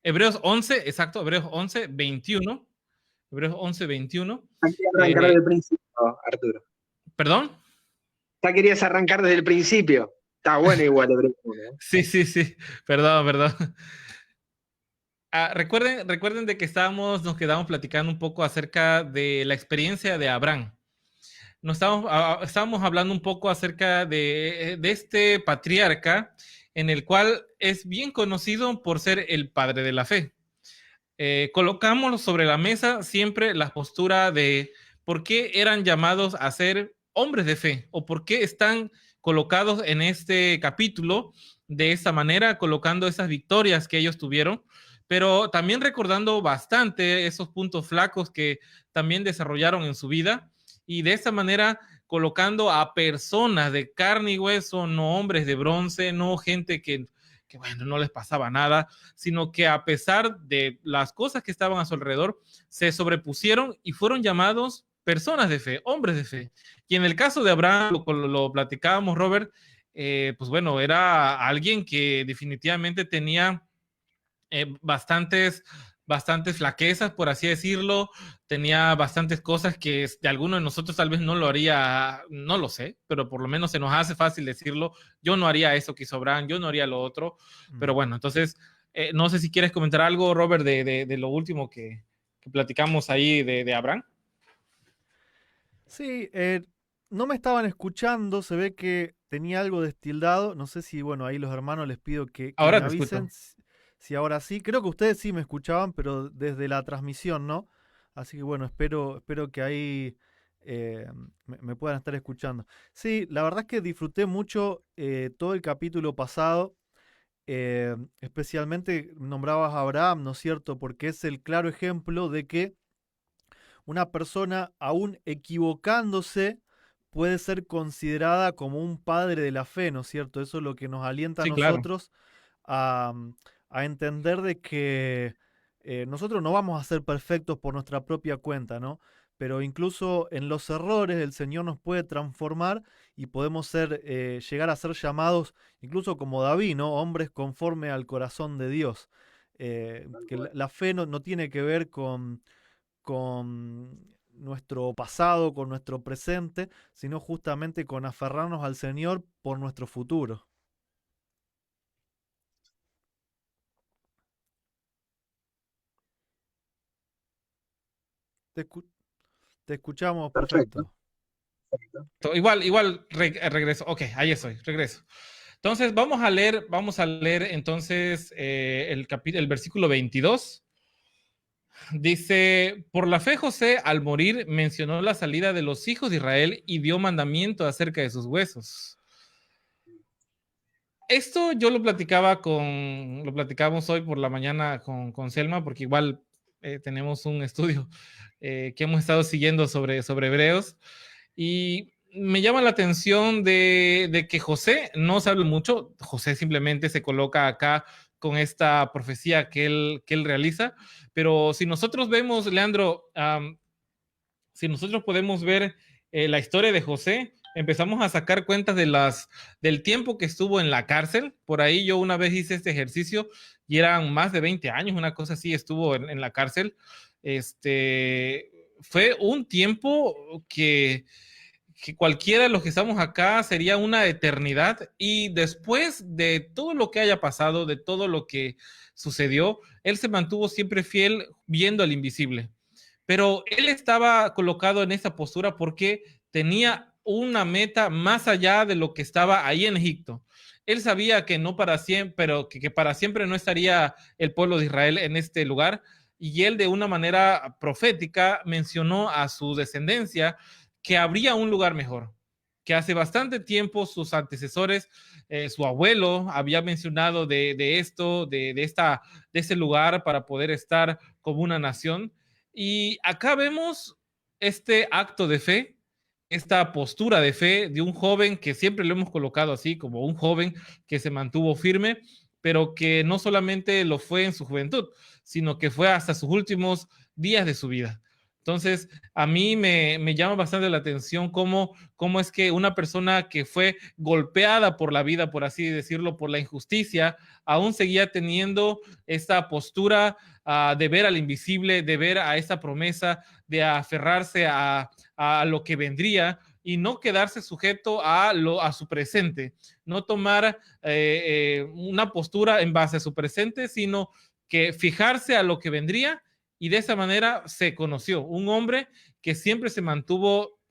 Hebreos 11, exacto, Hebreos 11, 21. Hebreos 11, 21. Ya querías arrancar desde el principio, Arturo. ¿Perdón? Ya querías arrancar desde el principio. Está bueno igual Hebreos 1, ¿eh? Sí, perdón. Recuerden de que nos quedamos platicando un poco acerca de la experiencia de Abraham. Estábamos hablando un poco acerca de este patriarca en el cual es bien conocido por ser el padre de la fe. Colocamos sobre la mesa siempre la postura de por qué eran llamados a ser hombres de fe o por qué están colocados en este capítulo de esta manera, colocando esas victorias que ellos tuvieron, pero también recordando bastante esos puntos flacos que también desarrollaron en su vida y de esta manera colocando a personas de carne y hueso, no hombres de bronce, no gente que bueno, no les pasaba nada, sino que a pesar de las cosas que estaban a su alrededor, se sobrepusieron y fueron llamados personas de fe, hombres de fe. Y en el caso de Abraham, lo platicábamos, Robert, pues bueno, era alguien que definitivamente tenía bastantes flaquezas, por así decirlo, tenía bastantes cosas que de alguno de nosotros tal vez no lo haría, no lo sé, pero por lo menos se nos hace fácil decirlo, yo no haría eso que hizo Abraham, yo no haría lo otro, pero bueno, entonces, no sé si quieres comentar algo, Robert, de lo último que platicamos ahí de Abraham. Sí, no me estaban escuchando, se ve que tenía algo destildado, no sé si, bueno, ahí los hermanos les pido que Ahora me te avisen escucho. si ahora sí, creo que ustedes sí me escuchaban, pero desde la transmisión, ¿no? Así que bueno, espero que ahí me puedan estar escuchando. Sí, la verdad es que disfruté mucho todo el capítulo pasado, especialmente nombrabas a Abraham, ¿no es cierto? Porque es el claro ejemplo de que una persona, aún equivocándose, puede ser considerada como un padre de la fe, ¿no es cierto? Eso es lo que nos alienta a Sí, claro. nosotros a, a entender de que nosotros no vamos a ser perfectos por nuestra propia cuenta, ¿no? Pero incluso en los errores el Señor nos puede transformar y podemos llegar a ser llamados, incluso como David, ¿no? Hombres conforme al corazón de Dios. Que la fe no tiene que ver con nuestro pasado, con nuestro presente, sino justamente con aferrarnos al Señor por nuestro futuro. Te, escu- te escuchamos Perfecto. perfecto. Igual regreso. Ok, ahí estoy, regreso. Entonces, vamos a leer entonces el versículo 22. Dice, por la fe José al morir mencionó la salida de los hijos de Israel y dio mandamiento acerca de sus huesos. Esto yo lo platicamos hoy por la mañana con Selma, porque igual tenemos un estudio que hemos estado siguiendo sobre Hebreos, y me llama la atención de que José no se habla mucho, José simplemente se coloca acá con esta profecía que él realiza, pero si nosotros vemos, Leandro, si nosotros podemos ver la historia de José, empezamos a sacar cuentas del tiempo que estuvo en la cárcel. Por ahí yo una vez hice este ejercicio y eran más de 20 años, una cosa así, estuvo en la cárcel. Fue un tiempo que cualquiera de los que estamos acá sería una eternidad, y después de todo lo que haya pasado, de todo lo que sucedió, él se mantuvo siempre fiel viendo al invisible. Pero él estaba colocado en esa postura porque tenía una meta más allá de lo que estaba ahí en Egipto. Él sabía que no para siempre, pero que para siempre no estaría el pueblo de Israel en este lugar, y él de una manera profética mencionó a su descendencia que habría un lugar mejor, que hace bastante tiempo sus antecesores, su abuelo había mencionado de esto, de ese lugar para poder estar como una nación. Y acá vemos este acto de fe, esta postura de fe de un joven que siempre lo hemos colocado así, como un joven que se mantuvo firme, pero que no solamente lo fue en su juventud, sino que fue hasta sus últimos días de su vida. Entonces, a mí me llama bastante la atención cómo es que una persona que fue golpeada por la vida, por así decirlo, por la injusticia, aún seguía teniendo esta postura de ver al invisible, de ver a esa promesa, de aferrarse a lo que vendría y no quedarse sujeto a su presente, no tomar una postura en base a su presente, sino que fijarse a lo que vendría, y de esa manera se conoció un hombre que siempre se mantuvo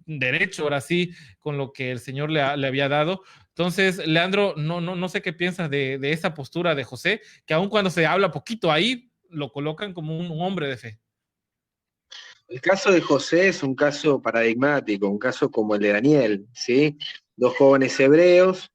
derecho, ahora sí, con lo que el Señor le había dado. Entonces, Leandro, no sé qué piensas de esa postura de José, que aun cuando se habla poquito ahí, lo colocan como un hombre de fe. El caso de José es un caso paradigmático, un caso como el de Daniel, ¿sí? Dos jóvenes hebreos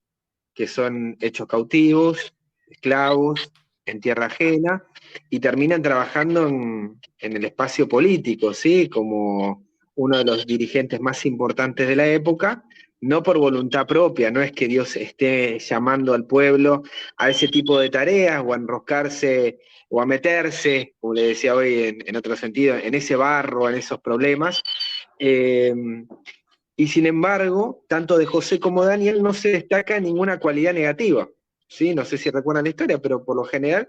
que son hechos cautivos, esclavos, en tierra ajena, y terminan trabajando en el espacio político, ¿sí? Como uno de los dirigentes más importantes de la época, no por voluntad propia, no es que Dios esté llamando al pueblo a ese tipo de tareas o a enroscarse o a meterse, como le decía hoy en otro sentido, en ese barro, en esos problemas. Eh, y sin embargo, tanto de José como de Daniel no se destaca ninguna cualidad negativa. ¿Sí? No sé si recuerdan la historia, pero por lo general,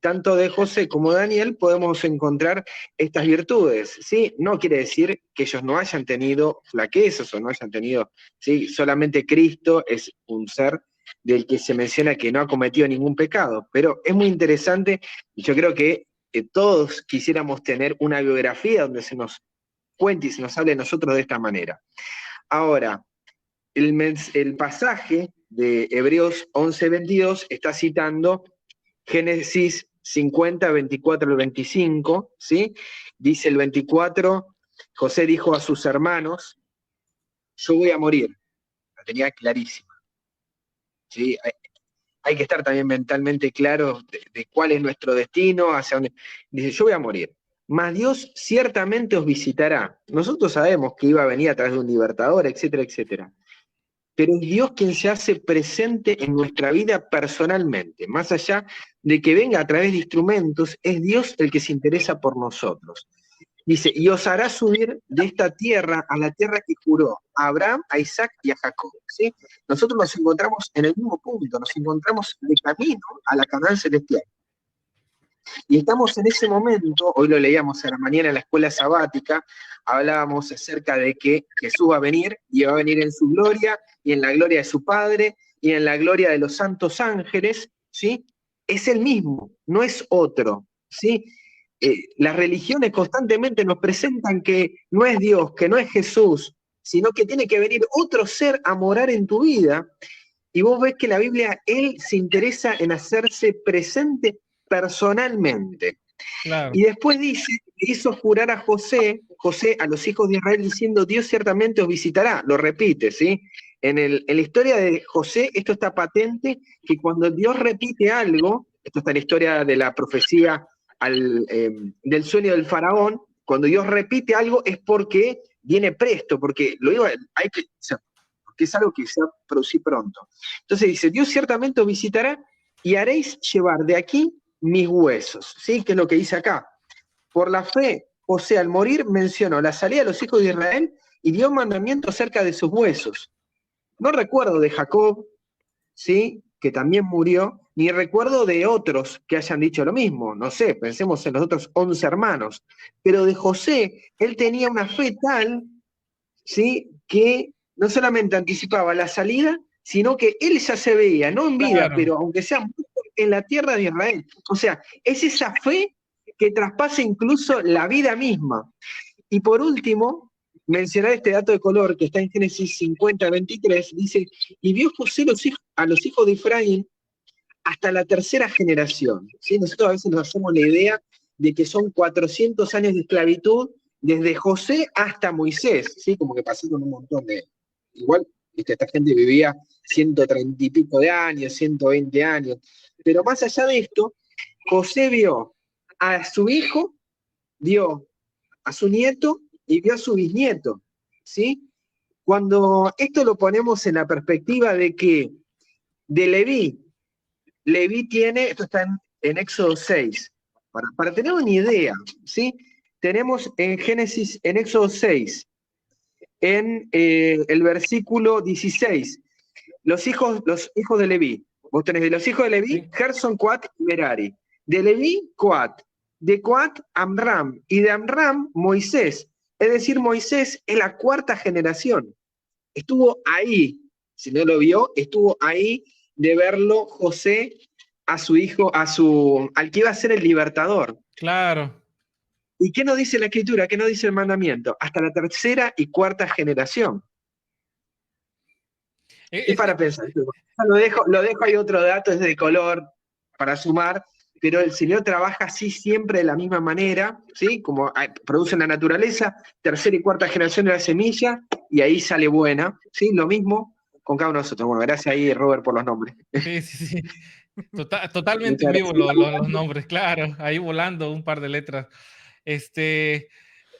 tanto de José como de Daniel podemos encontrar estas virtudes. ¿Sí? No quiere decir que ellos no hayan tenido flaquezas o no hayan tenido, ¿sí? Solamente Cristo es un ser del que se menciona que no ha cometido ningún pecado. Pero es muy interesante, y yo creo que todos quisiéramos tener una biografía donde se nos cuente y se nos hable a nosotros de esta manera. Ahora, el pasaje de Hebreos 11:22 está citando Génesis 50, 24 al 25, ¿sí? Dice el 24, José dijo a sus hermanos, yo voy a morir. La tenía clarísima, ¿sí? Hay que estar también mentalmente claros de cuál es nuestro destino, hacia dónde. Dice, yo voy a morir. Mas Dios ciertamente os visitará. Nosotros sabemos que iba a venir a través de un libertador, etcétera, etcétera. Pero es Dios quien se hace presente en nuestra vida personalmente. Más allá de que venga a través de instrumentos, es Dios el que se interesa por nosotros. Dice, y os hará subir de esta tierra a la tierra que juró a Abraham, a Isaac y a Jacob. ¿Sí? Nosotros nos encontramos en el mismo punto, nos encontramos de camino a la Canaán celestial. Y estamos en ese momento, hoy lo leíamos a la mañana en la escuela sabática, hablábamos acerca de que Jesús va a venir y va a venir en su gloria y en la gloria de su Padre y en la gloria de los santos ángeles, ¿sí? Es el mismo, no es otro, ¿sí? Las religiones constantemente nos presentan que no es Dios, que no es Jesús, sino que tiene que venir otro ser a morar en tu vida. Y vos ves que la Biblia, Él se interesa en hacerse presente personalmente. Claro. Y después dice, hizo jurar a José a los hijos de Israel diciendo, Dios ciertamente os visitará. Lo repite, ¿sí? En la historia de José, esto está patente, que cuando Dios repite algo, esto está en la historia de la profecía del sueño del faraón, cuando Dios repite algo es porque viene presto, porque porque es algo que se va a producir pronto. Entonces dice, Dios ciertamente os visitará y haréis llevar de aquí mis huesos, ¿sí? Que es lo que dice acá. Por la fe, José al morir mencionó la salida de los hijos de Israel y dio mandamiento acerca de sus huesos. No recuerdo de Jacob, ¿sí? Que también murió, ni recuerdo de otros que hayan dicho lo mismo. No sé, pensemos en los otros 11 hermanos. Pero de José, él tenía una fe tal, ¿sí? Que no solamente anticipaba la salida, sino que él ya se veía, no en vida, Claro. pero aunque sea en la tierra de Israel. O sea, es esa fe que traspasa incluso la vida misma. Y por último, mencionar este dato de color que está en Génesis 50:23, dice, y vio José a los hijos de Efraín hasta la tercera generación. ¿Sí? Nosotros a veces nos hacemos la idea de que son 400 años de esclavitud desde José hasta Moisés, ¿sí? Como que pasaron un montón de... Igual, esta gente vivía 130 y pico de años, 120 años, pero más allá de esto, José vio a su hijo, vio a su nieto y vio a su bisnieto, ¿sí? Cuando esto lo ponemos en la perspectiva de que de Leví tiene, esto está en Éxodo 6, para tener una idea, ¿sí? tenemos en Génesis, en Éxodo 6, en el versículo 16, los hijos de Leví. Vos tenés de los hijos de Leví, Sí. Gerson, Coat y Merari. De Leví, Coat. De Coat, Amram. Y de Amram, Moisés. Es decir, Moisés es la cuarta generación. Estuvo ahí, si no lo vio, estuvo ahí de verlo José a su hijo, al que iba a ser el libertador. Claro. ¿Y qué nos dice la Escritura? ¿Qué nos dice el mandamiento? Hasta la tercera y cuarta generación. Es para pensar. Lo dejo ahí otro dato, es de color para sumar, pero el Señor trabaja así siempre de la misma manera, ¿sí? Como produce en la naturaleza, tercera y cuarta generación de la semilla, y ahí sale buena, ¿sí? Lo mismo con cada uno de nosotros. Bueno, gracias ahí, Robert, por los nombres. Sí, sí, sí. Totalmente en Muchas vivo gracias. los nombres, claro. Ahí volando un par de letras.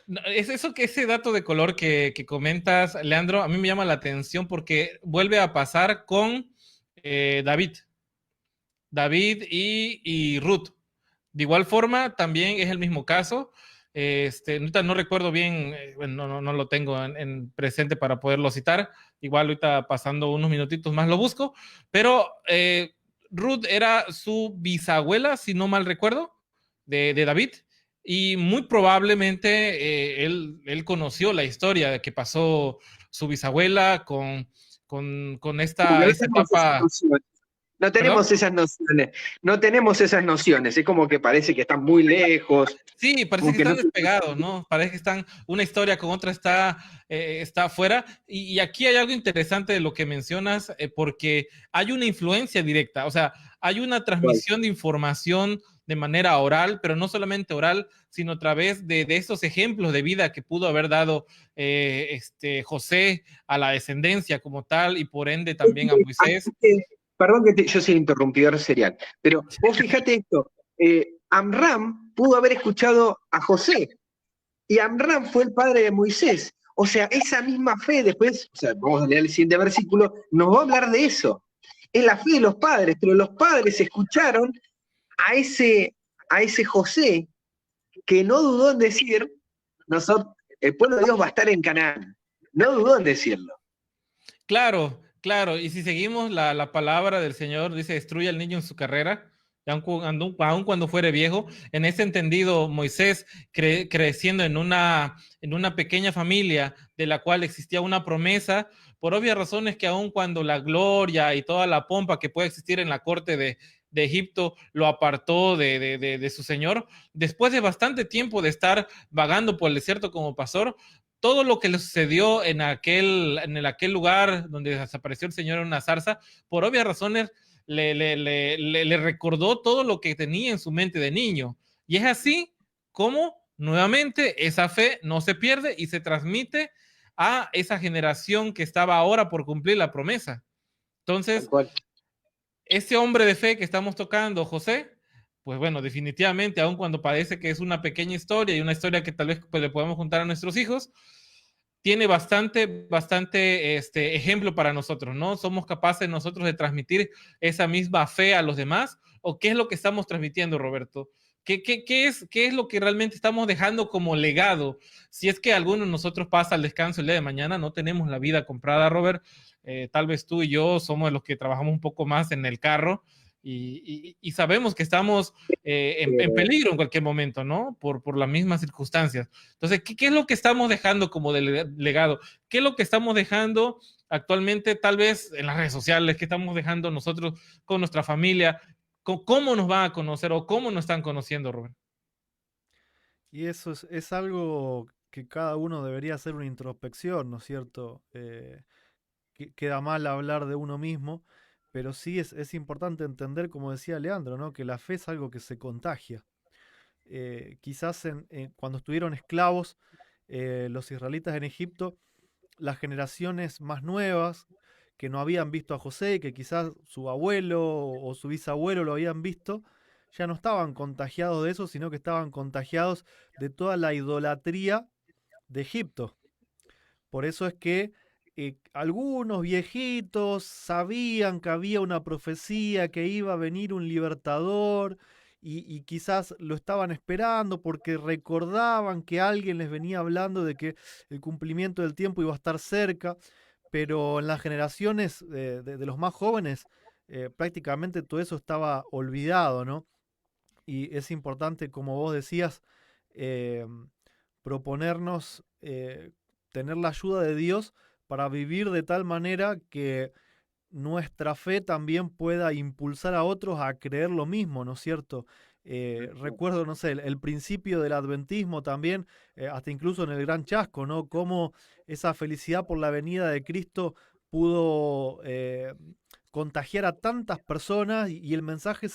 No, ese dato de color que comentas, Leandro, a mí me llama la atención porque vuelve a pasar con David. David y Ruth. De igual forma, también es el mismo caso. Ahorita no recuerdo bien, bueno, no lo tengo en presente para poderlo citar. Igual ahorita pasando unos minutitos más lo busco. Pero Ruth era su bisabuela, si no mal recuerdo, de David. Y muy probablemente él conoció la historia de que pasó su bisabuela con Porque no esta tenemos esas etapa. nociones. No ¿Perdón? tenemos esas nociones. No tenemos esas nociones. Es como que parece que están muy lejos, Sí, parece como que que no. están despegados, ¿no? Parece que están, una historia con otra está afuera. Y aquí hay algo interesante de lo que mencionas, porque hay una influencia directa, o sea, hay una transmisión de información de manera oral, pero no solamente oral, sino a través de esos ejemplos de vida que pudo haber dado José a la descendencia como tal y por ende también a Moisés. Perdón que yo soy interrumpidor serial, pero vos fíjate esto, Amram pudo haber escuchado a José, y Amram fue el padre de Moisés. O sea, esa misma fe, después, o sea, vamos a leer el siguiente versículo, nos va a hablar de eso. Es la fe de los padres, pero los padres escucharon a ese José que no dudó en decir, el pueblo de Dios va a estar en Canaán. No dudó en decirlo. Claro, claro. Y si seguimos la palabra del Señor, dice, destruye al niño en su carrera, aun cuando fuere viejo. En ese entendido, Moisés creciendo en una pequeña familia de la cual existía una promesa, por obvias razones que aun cuando la gloria y toda la pompa que puede existir en la corte de Egipto lo apartó de su Señor, después de bastante tiempo de estar vagando por el desierto como pastor, todo lo que le sucedió en aquel lugar donde desapareció el Señor en una zarza, por obvias razones le recordó todo lo que tenía en su mente de niño. Y es así como nuevamente esa fe no se pierde y se transmite a esa generación que estaba ahora por cumplir la promesa. Tal Entonces, cual. ese hombre de fe que estamos tocando, José, pues bueno, definitivamente, aun cuando parece que es una pequeña historia y una historia que tal vez pues, le podemos juntar a nuestros hijos, tiene bastante ejemplo para nosotros, ¿no? Somos capaces nosotros de transmitir esa misma fe a los demás, o qué es lo que estamos transmitiendo, Roberto. ¿Qué es lo que realmente estamos dejando como legado? Si es que alguno de nosotros pasa al descanso el día de mañana, no tenemos la vida comprada, Robert. Tal vez tú y yo somos los que trabajamos un poco más en el carro y sabemos que estamos en peligro en cualquier momento, ¿no? Por las mismas circunstancias. Entonces, ¿qué es lo que estamos dejando como legado? ¿Qué es lo que estamos dejando actualmente, tal vez en las redes sociales? ¿Qué estamos dejando nosotros con nuestra familia? ¿Cómo nos van a conocer o cómo nos están conociendo, Rubén? Y eso es algo que cada uno debería hacer una introspección, ¿no es cierto? Queda mal hablar de uno mismo, pero sí es importante entender, como decía Leandro, ¿no? Que la fe es algo que se contagia. Quizás cuando estuvieron esclavos los israelitas en Egipto, las generaciones más nuevas que no habían visto a José, que quizás su abuelo o su bisabuelo lo habían visto, ya no estaban contagiados de eso, sino que estaban contagiados de toda la idolatría de Egipto. Por eso es que algunos viejitos sabían que había una profecía, que iba a venir un libertador, y quizás lo estaban esperando porque recordaban que alguien les venía hablando de que el cumplimiento del tiempo iba a estar cerca, pero en las generaciones de los más jóvenes prácticamente todo eso estaba olvidado, ¿no? Y es importante, como vos decías, eh, proponernos tener la ayuda de Dios para vivir de tal manera que nuestra fe también pueda impulsar a otros a creer lo mismo, ¿no es cierto? Recuerdo, no sé, el principio del adventismo también, hasta incluso en el Gran Chasco, ¿no? Cómo esa felicidad por la venida de Cristo pudo contagiar a tantas personas y el mensaje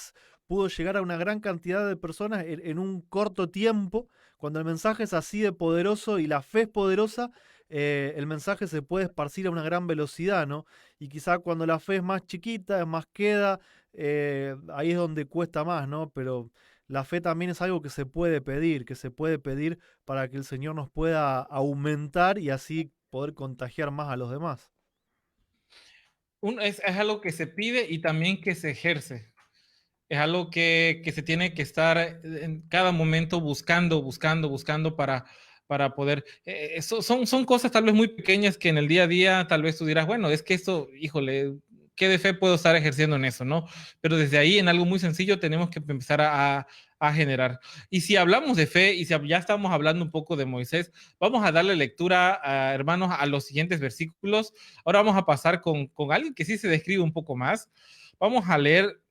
pudo llegar a una gran cantidad de personas en un corto tiempo. Cuando el mensaje es así de poderoso y la fe es poderosa, el mensaje se puede esparcir a una gran velocidad, ¿no? Y quizá cuando la fe es más chiquita, es más queda, ahí es donde cuesta más, ¿no? Pero la fe también es algo que se puede pedir para que el Señor nos pueda aumentar y así poder contagiar más a los demás. Es algo que se pide y también que se ejerce. Es algo que se tiene que estar en cada momento buscando para poder. Son cosas tal vez muy pequeñas que en el día a día tal vez tú dirás, bueno, es que esto, híjole, ¿qué de fe puedo estar ejerciendo en eso, no? Pero desde ahí, en algo muy sencillo, tenemos que empezar a generar. Y si hablamos de fe y si ya estamos hablando un poco de Moisés, vamos a darle lectura, hermanos, a los siguientes versículos. Ahora vamos a pasar con alguien que sí se describe un poco más. Vamos a leer,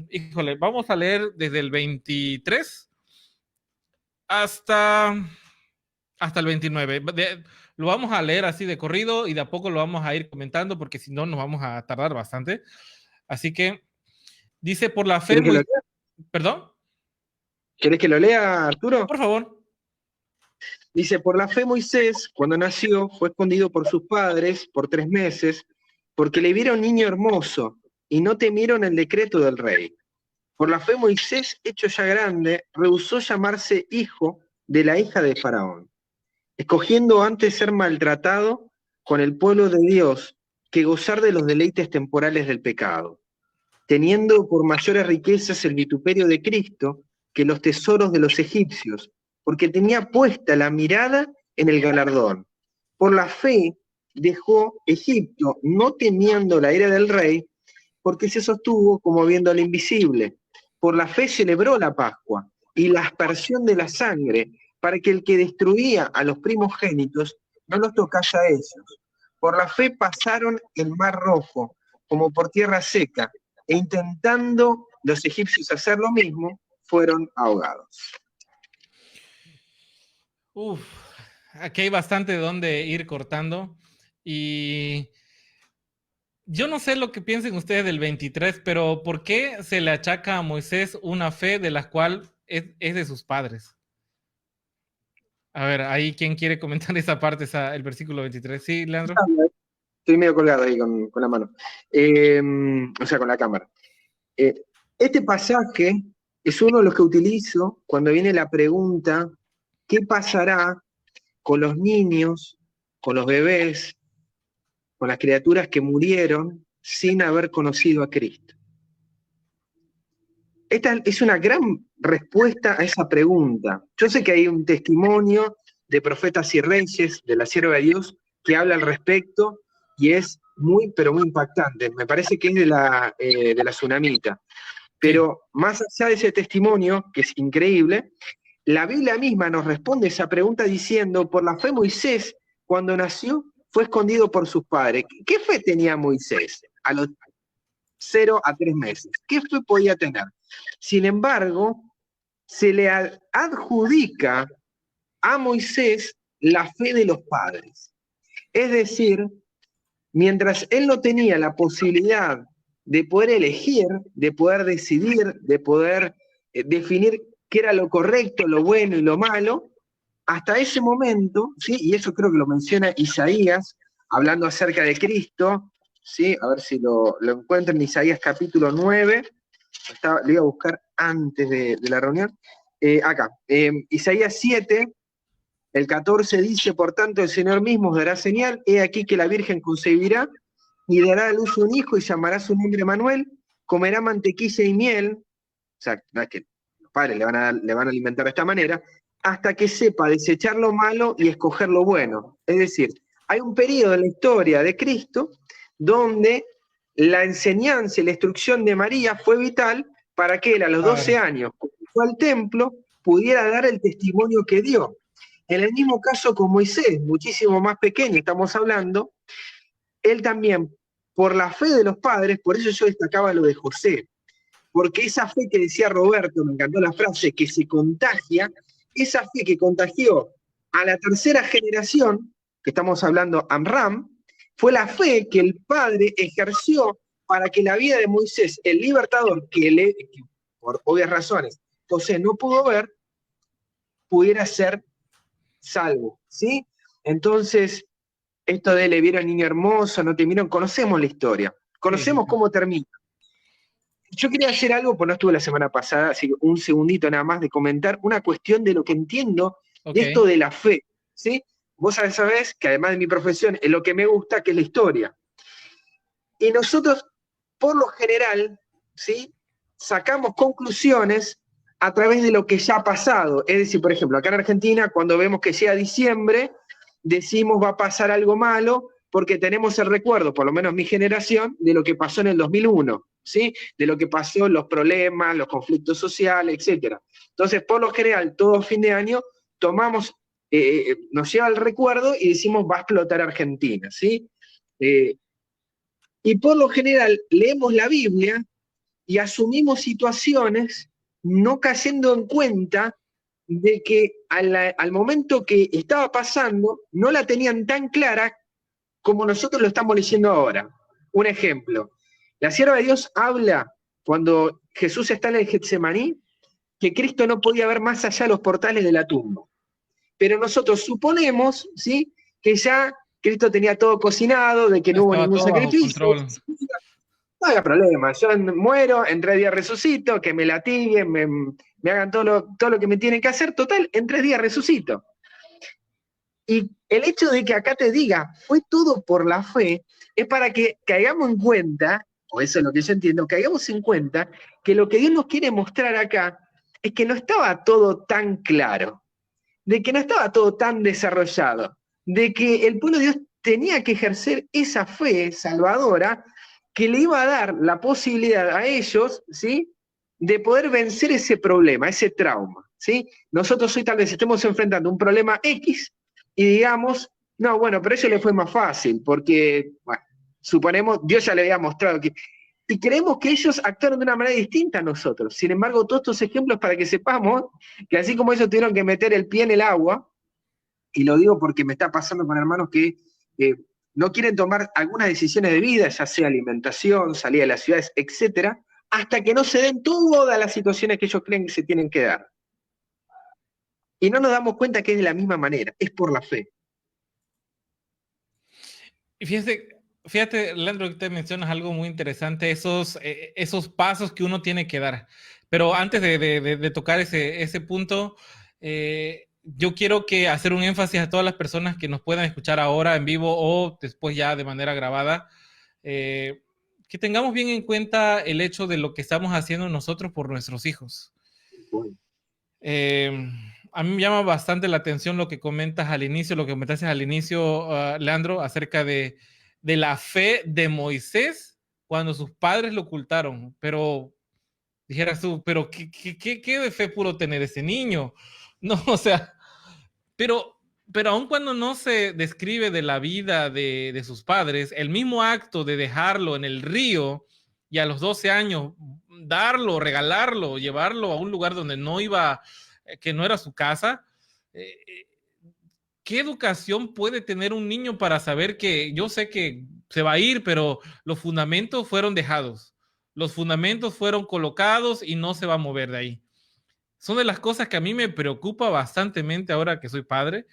híjole, vamos a leer desde el 23 hasta, hasta el 29. Lo vamos a leer así de corrido y de a poco lo vamos a ir comentando porque si no nos vamos a tardar bastante. Así que dice, por la fe, ¿perdón? ¿Querés que lo lea, Arturo? Por favor. Dice, por la fe Moisés, cuando nació, fue escondido por sus padres por 3 meses, porque le vieron niño hermoso y no temieron el decreto del rey. Por la fe Moisés, hecho ya grande, rehusó llamarse hijo de la hija de Faraón, escogiendo antes ser maltratado con el pueblo de Dios que gozar de los deleites temporales del pecado, teniendo por mayores riquezas el vituperio de Cristo que los tesoros de los egipcios, porque tenía puesta la mirada en el galardón. Por la fe dejó Egipto, no temiendo la ira del rey, porque se sostuvo como viendo al invisible. Por la fe celebró la Pascua y la aspersión de la sangre, para que el que destruía a los primogénitos no los tocase a ellos. Por la fe pasaron el mar rojo, como por tierra seca, e intentando los egipcios hacer lo mismo, fueron ahogados. Uf, aquí hay bastante de dónde ir cortando. Y yo no sé lo que piensen ustedes del 23, pero ¿por qué se le achaca a Moisés una fe de la cual es de sus padres? A ver, ahí, ¿quién quiere comentar esa parte, el versículo 23? Sí, Leandro. Estoy medio colgado ahí con la mano. O sea, con la cámara. Este pasaje es uno de los que utilizo cuando viene la pregunta, ¿qué pasará con los niños, con los bebés, con las criaturas que murieron sin haber conocido a Cristo? Esta es una gran respuesta a esa pregunta. Yo sé que hay un testimonio de profetas y reyes, de la sierva de Dios, que habla al respecto y es muy, pero muy impactante. Me parece que es de la tsunamita. Pero más allá de ese testimonio, que es increíble, la Biblia misma nos responde esa pregunta diciendo, por la fe Moisés, cuando nació, fue escondido por sus padres. ¿Qué fe tenía Moisés a los 0 a 3 meses? ¿Qué fe podía tener? Sin embargo, se le adjudica a Moisés la fe de los padres. Es decir, mientras él no tenía la posibilidad de poder elegir, de poder decidir, de poder definir qué era lo correcto, lo bueno y lo malo, hasta ese momento, ¿sí? Y eso creo que lo menciona Isaías, hablando acerca de Cristo, ¿sí? A ver si lo encuentro en Isaías capítulo 9, lo iba a buscar antes de la reunión, acá, Isaías 7, el 14 dice, por tanto el Señor mismo os dará señal, he aquí que la Virgen concebirá y dará a luz un hijo y llamará su nombre Manuel, comerá mantequilla y miel, o sea, no es que padres le van a alimentar de esta manera, hasta que sepa desechar lo malo y escoger lo bueno. Es decir, hay un periodo en la historia de Cristo donde la enseñanza y la instrucción de María fue vital para que él a los 12 años, cuando fue al templo, pudiera dar el testimonio que dio. En el mismo caso con Moisés, muchísimo más pequeño estamos hablando, él también, por la fe de los padres, por eso yo destacaba lo de José, porque esa fe que decía Roberto, me encantó la frase, que se contagia, esa fe que contagió a la tercera generación, que estamos hablando Amram, fue la fe que el padre ejerció para que la vida de Moisés, el libertador, que por obvias razones José no pudo ver, pudiera ser salvo, ¿sí? Entonces, esto de le vieron niño hermoso, no te vieron, conocemos la historia, conocemos cómo termina. Yo quería hacer algo, pues no estuve la semana pasada, así que un segundito nada más de comentar una cuestión de lo que entiendo de esto de la fe, ¿sí? Vos sabés que además de mi profesión, es lo que me gusta, que es la historia. Y nosotros, por lo general, ¿sí? Sacamos conclusiones a través de lo que ya ha pasado. Es decir, por ejemplo, acá en Argentina, cuando vemos que llega diciembre, decimos va a pasar algo malo, porque tenemos el recuerdo, por lo menos mi generación, de lo que pasó en el 2001, ¿sí? De lo que pasó, los problemas, los conflictos sociales, etc. Entonces, por lo general, todo fin de año, tomamos, nos lleva el recuerdo y decimos va a explotar Argentina, ¿sí? Y por lo general, leemos la Biblia y asumimos situaciones no cayendo en cuenta de que al momento que estaba pasando, no la tenían tan clara como nosotros lo estamos leyendo ahora. Un ejemplo, la sierva de Dios habla cuando Jesús está en el Getsemaní, que Cristo no podía ver más allá de los portales de la tumba. Pero nosotros suponemos, ¿sí?, que ya Cristo tenía todo cocinado, de que no hubo ningún sacrificio. No había problema, yo muero, en 3 días resucito, que me latiguen, me hagan todo lo que me tienen que hacer, total, en 3 días resucito. Y el hecho de que acá te diga, fue todo por la fe, es para que caigamos en cuenta, o eso es lo que yo entiendo, caigamos en cuenta que lo que Dios nos quiere mostrar acá es que no estaba todo tan claro, de que no estaba todo tan desarrollado, de que el pueblo de Dios tenía que ejercer esa fe salvadora que le iba a dar la posibilidad a ellos, ¿sí?, de poder vencer ese problema, ese trauma, ¿sí? Nosotros hoy tal vez estemos enfrentando un problema X y digamos, no, bueno, pero a ellos le fue más fácil, porque, bueno, suponemos, Dios ya le había mostrado que... Y creemos que ellos actuaron de una manera distinta a nosotros. Sin embargo, todos estos ejemplos para que sepamos que así como ellos tuvieron que meter el pie en el agua, y lo digo porque me está pasando con hermanos que no quieren tomar algunas decisiones de vida, ya sea alimentación, salida de las ciudades, etcétera, hasta que no se den todas las situaciones que ellos creen que se tienen que dar. Y no nos damos cuenta que es de la misma manera, es por la fe. Y fíjate, Leandro, que te mencionas algo muy interesante, esos pasos que uno tiene que dar. Pero antes de tocar ese punto, yo quiero hacer un énfasis a todas las personas que nos puedan escuchar ahora en vivo o después ya de manera grabada, que tengamos bien en cuenta el hecho de lo que estamos haciendo nosotros por nuestros hijos. A mí me llama bastante la atención lo que comentas al inicio, Leandro, acerca de la fe de Moisés cuando sus padres lo ocultaron. Pero dijeras tú, pero ¿qué de fe pudo tener ese niño? No, o sea, pero aun cuando no se describe de la vida de sus padres, el mismo acto de dejarlo en el río y a los 12 años darlo, regalarlo, llevarlo a un lugar donde no iba, que no era su casa, ¿qué educación puede tener un niño para saber que yo sé que se va a ir, pero los fundamentos fueron dejados, los fundamentos fueron colocados y no se va a mover de ahí? Son de las cosas que a mí me preocupa bastantemente ahora que soy padre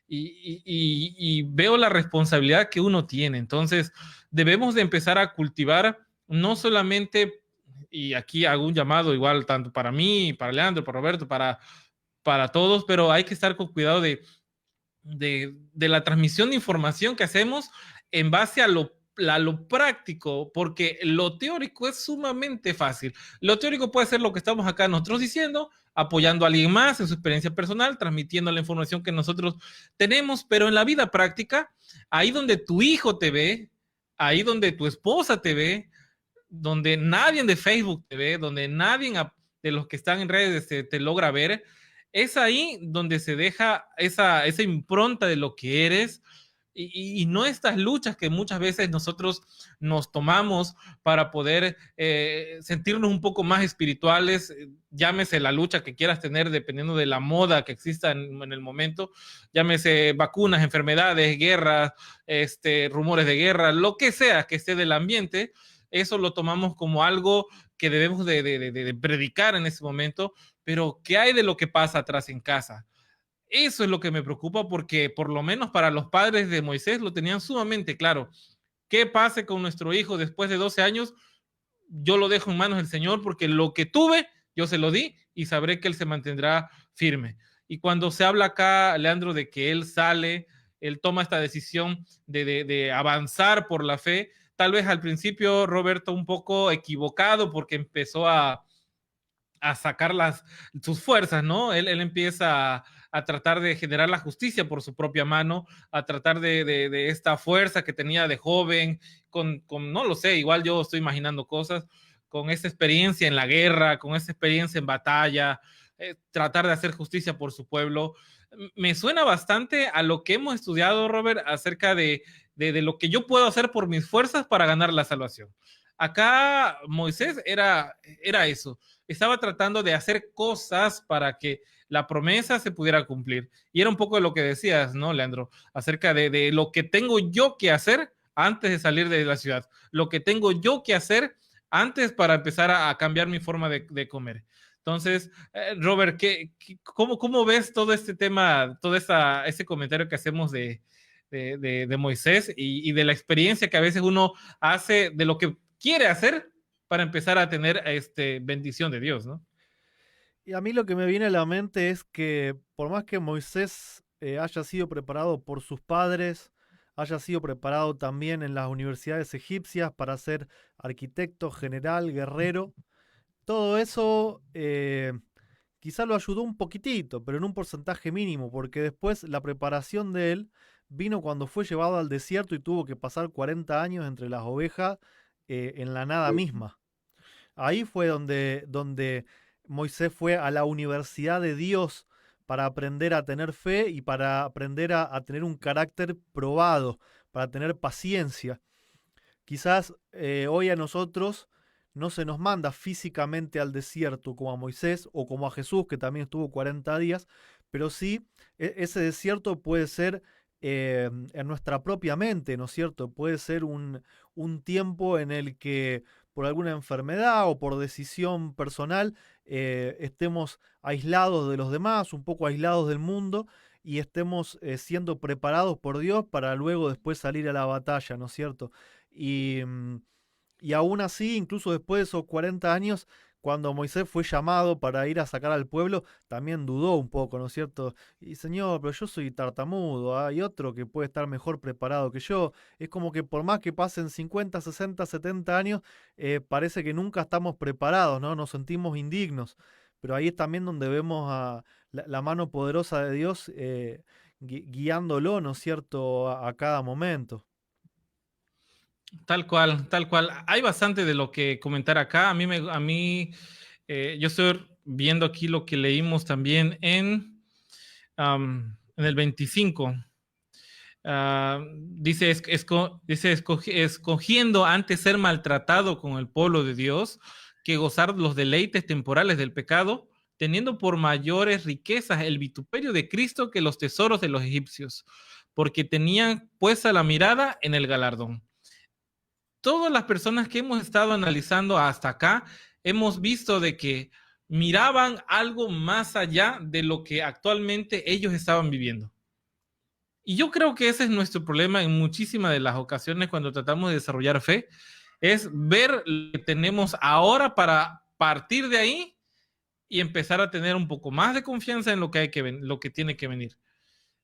y veo la responsabilidad que uno tiene. Entonces, debemos de empezar a cultivar no solamente, y aquí hago un llamado igual tanto para mí, para Leandro, para Roberto, para todos, pero hay que estar con cuidado de la transmisión de información que hacemos en base a lo lo práctico, porque lo teórico es sumamente fácil. Lo teórico puede ser lo que estamos acá nosotros diciendo, apoyando a alguien más en su experiencia personal, transmitiendo la información que nosotros tenemos, pero en la vida práctica, ahí donde tu hijo te ve, ahí donde tu esposa te ve, donde nadie de Facebook te ve, donde nadie de los que están en redes te logra ver, es ahí donde se deja esa impronta de lo que eres, y no estas luchas que muchas veces nosotros nos tomamos para poder sentirnos un poco más espirituales, llámese la lucha que quieras tener dependiendo de la moda que exista en el momento, llámese vacunas, enfermedades, guerras, rumores de guerra, lo que sea que esté del ambiente. Eso lo tomamos como algo que debemos de predicar en ese momento, pero ¿qué hay de lo que pasa atrás en casa? Eso es lo que me preocupa, porque por lo menos para los padres de Moisés lo tenían sumamente claro. ¿Qué pase con nuestro hijo después de 12 años? Yo lo dejo en manos del Señor, porque lo que tuve, yo se lo di y sabré que Él se mantendrá firme. Y cuando se habla acá, Leandro, de que Él sale, Él toma esta decisión de avanzar por la fe, tal vez al principio, Roberto, un poco equivocado, porque empezó a sacar sus fuerzas, ¿no? Él empieza a tratar de generar la justicia por su propia mano, a tratar de esta fuerza que tenía de joven, no lo sé, igual yo estoy imaginando cosas, con esa experiencia en la guerra, con esa experiencia en batalla, tratar de hacer justicia por su pueblo. Me suena bastante a lo que hemos estudiado, Robert, acerca de lo que yo puedo hacer por mis fuerzas para ganar la salvación. Acá Moisés era eso, estaba tratando de hacer cosas para que la promesa se pudiera cumplir. Y era un poco de lo que decías, ¿no, Leandro? Acerca de lo que tengo yo que hacer antes de salir de la ciudad, lo que tengo yo que hacer antes para empezar a cambiar mi forma de comer. Entonces, Robert, cómo ves todo este tema, todo ese comentario que hacemos de Moisés y de la experiencia que a veces uno hace de lo que quiere hacer para empezar a tener bendición de Dios, ¿no? Y a mí lo que me viene a la mente es que por más que Moisés haya sido preparado por sus padres, haya sido preparado también en las universidades egipcias para ser arquitecto, general, guerrero, todo eso quizá lo ayudó un poquitito, pero en un porcentaje mínimo, porque después la preparación de él vino cuando fue llevado al desierto y tuvo que pasar 40 años entre las ovejas en la nada misma. Ahí fue donde Moisés fue a la universidad de Dios para aprender a tener fe y para aprender a tener un carácter probado, para tener paciencia. Quizás hoy a nosotros no se nos manda físicamente al desierto como a Moisés o como a Jesús, que también estuvo 40 días, pero sí ese desierto puede ser en nuestra propia mente, ¿no es cierto? Puede ser un tiempo en el que por alguna enfermedad o por decisión personal estemos aislados de los demás, un poco aislados del mundo, y estemos siendo preparados por Dios para luego después salir a la batalla, ¿no es cierto? Y, y aún así, incluso después de esos 40 años, cuando Moisés fue llamado para ir a sacar al pueblo, también dudó un poco, ¿no es cierto? Y Señor, pero yo soy tartamudo, hay otro que puede estar mejor preparado que yo. Es como que por más que pasen 50, 60, 70 años, parece que nunca estamos preparados, ¿no? Nos sentimos indignos. Pero ahí es también donde vemos a la mano poderosa de Dios guiándolo, ¿no es cierto?, a cada momento. Tal cual, tal cual. Hay bastante de lo que comentar acá. Yo estoy viendo aquí lo que leímos también en el 25. Dice, escogiendo antes ser maltratado con el pueblo de Dios que gozar los deleites temporales del pecado, teniendo por mayores riquezas el vituperio de Cristo que los tesoros de los egipcios, porque tenían puesta la mirada en el galardón. Todas las personas que hemos estado analizando hasta acá, hemos visto de que miraban algo más allá de lo que actualmente ellos estaban viviendo. Y yo creo que ese es nuestro problema en muchísimas de las ocasiones cuando tratamos de desarrollar fe, es ver lo que tenemos ahora para partir de ahí y empezar a tener un poco más de confianza en lo que tiene que venir.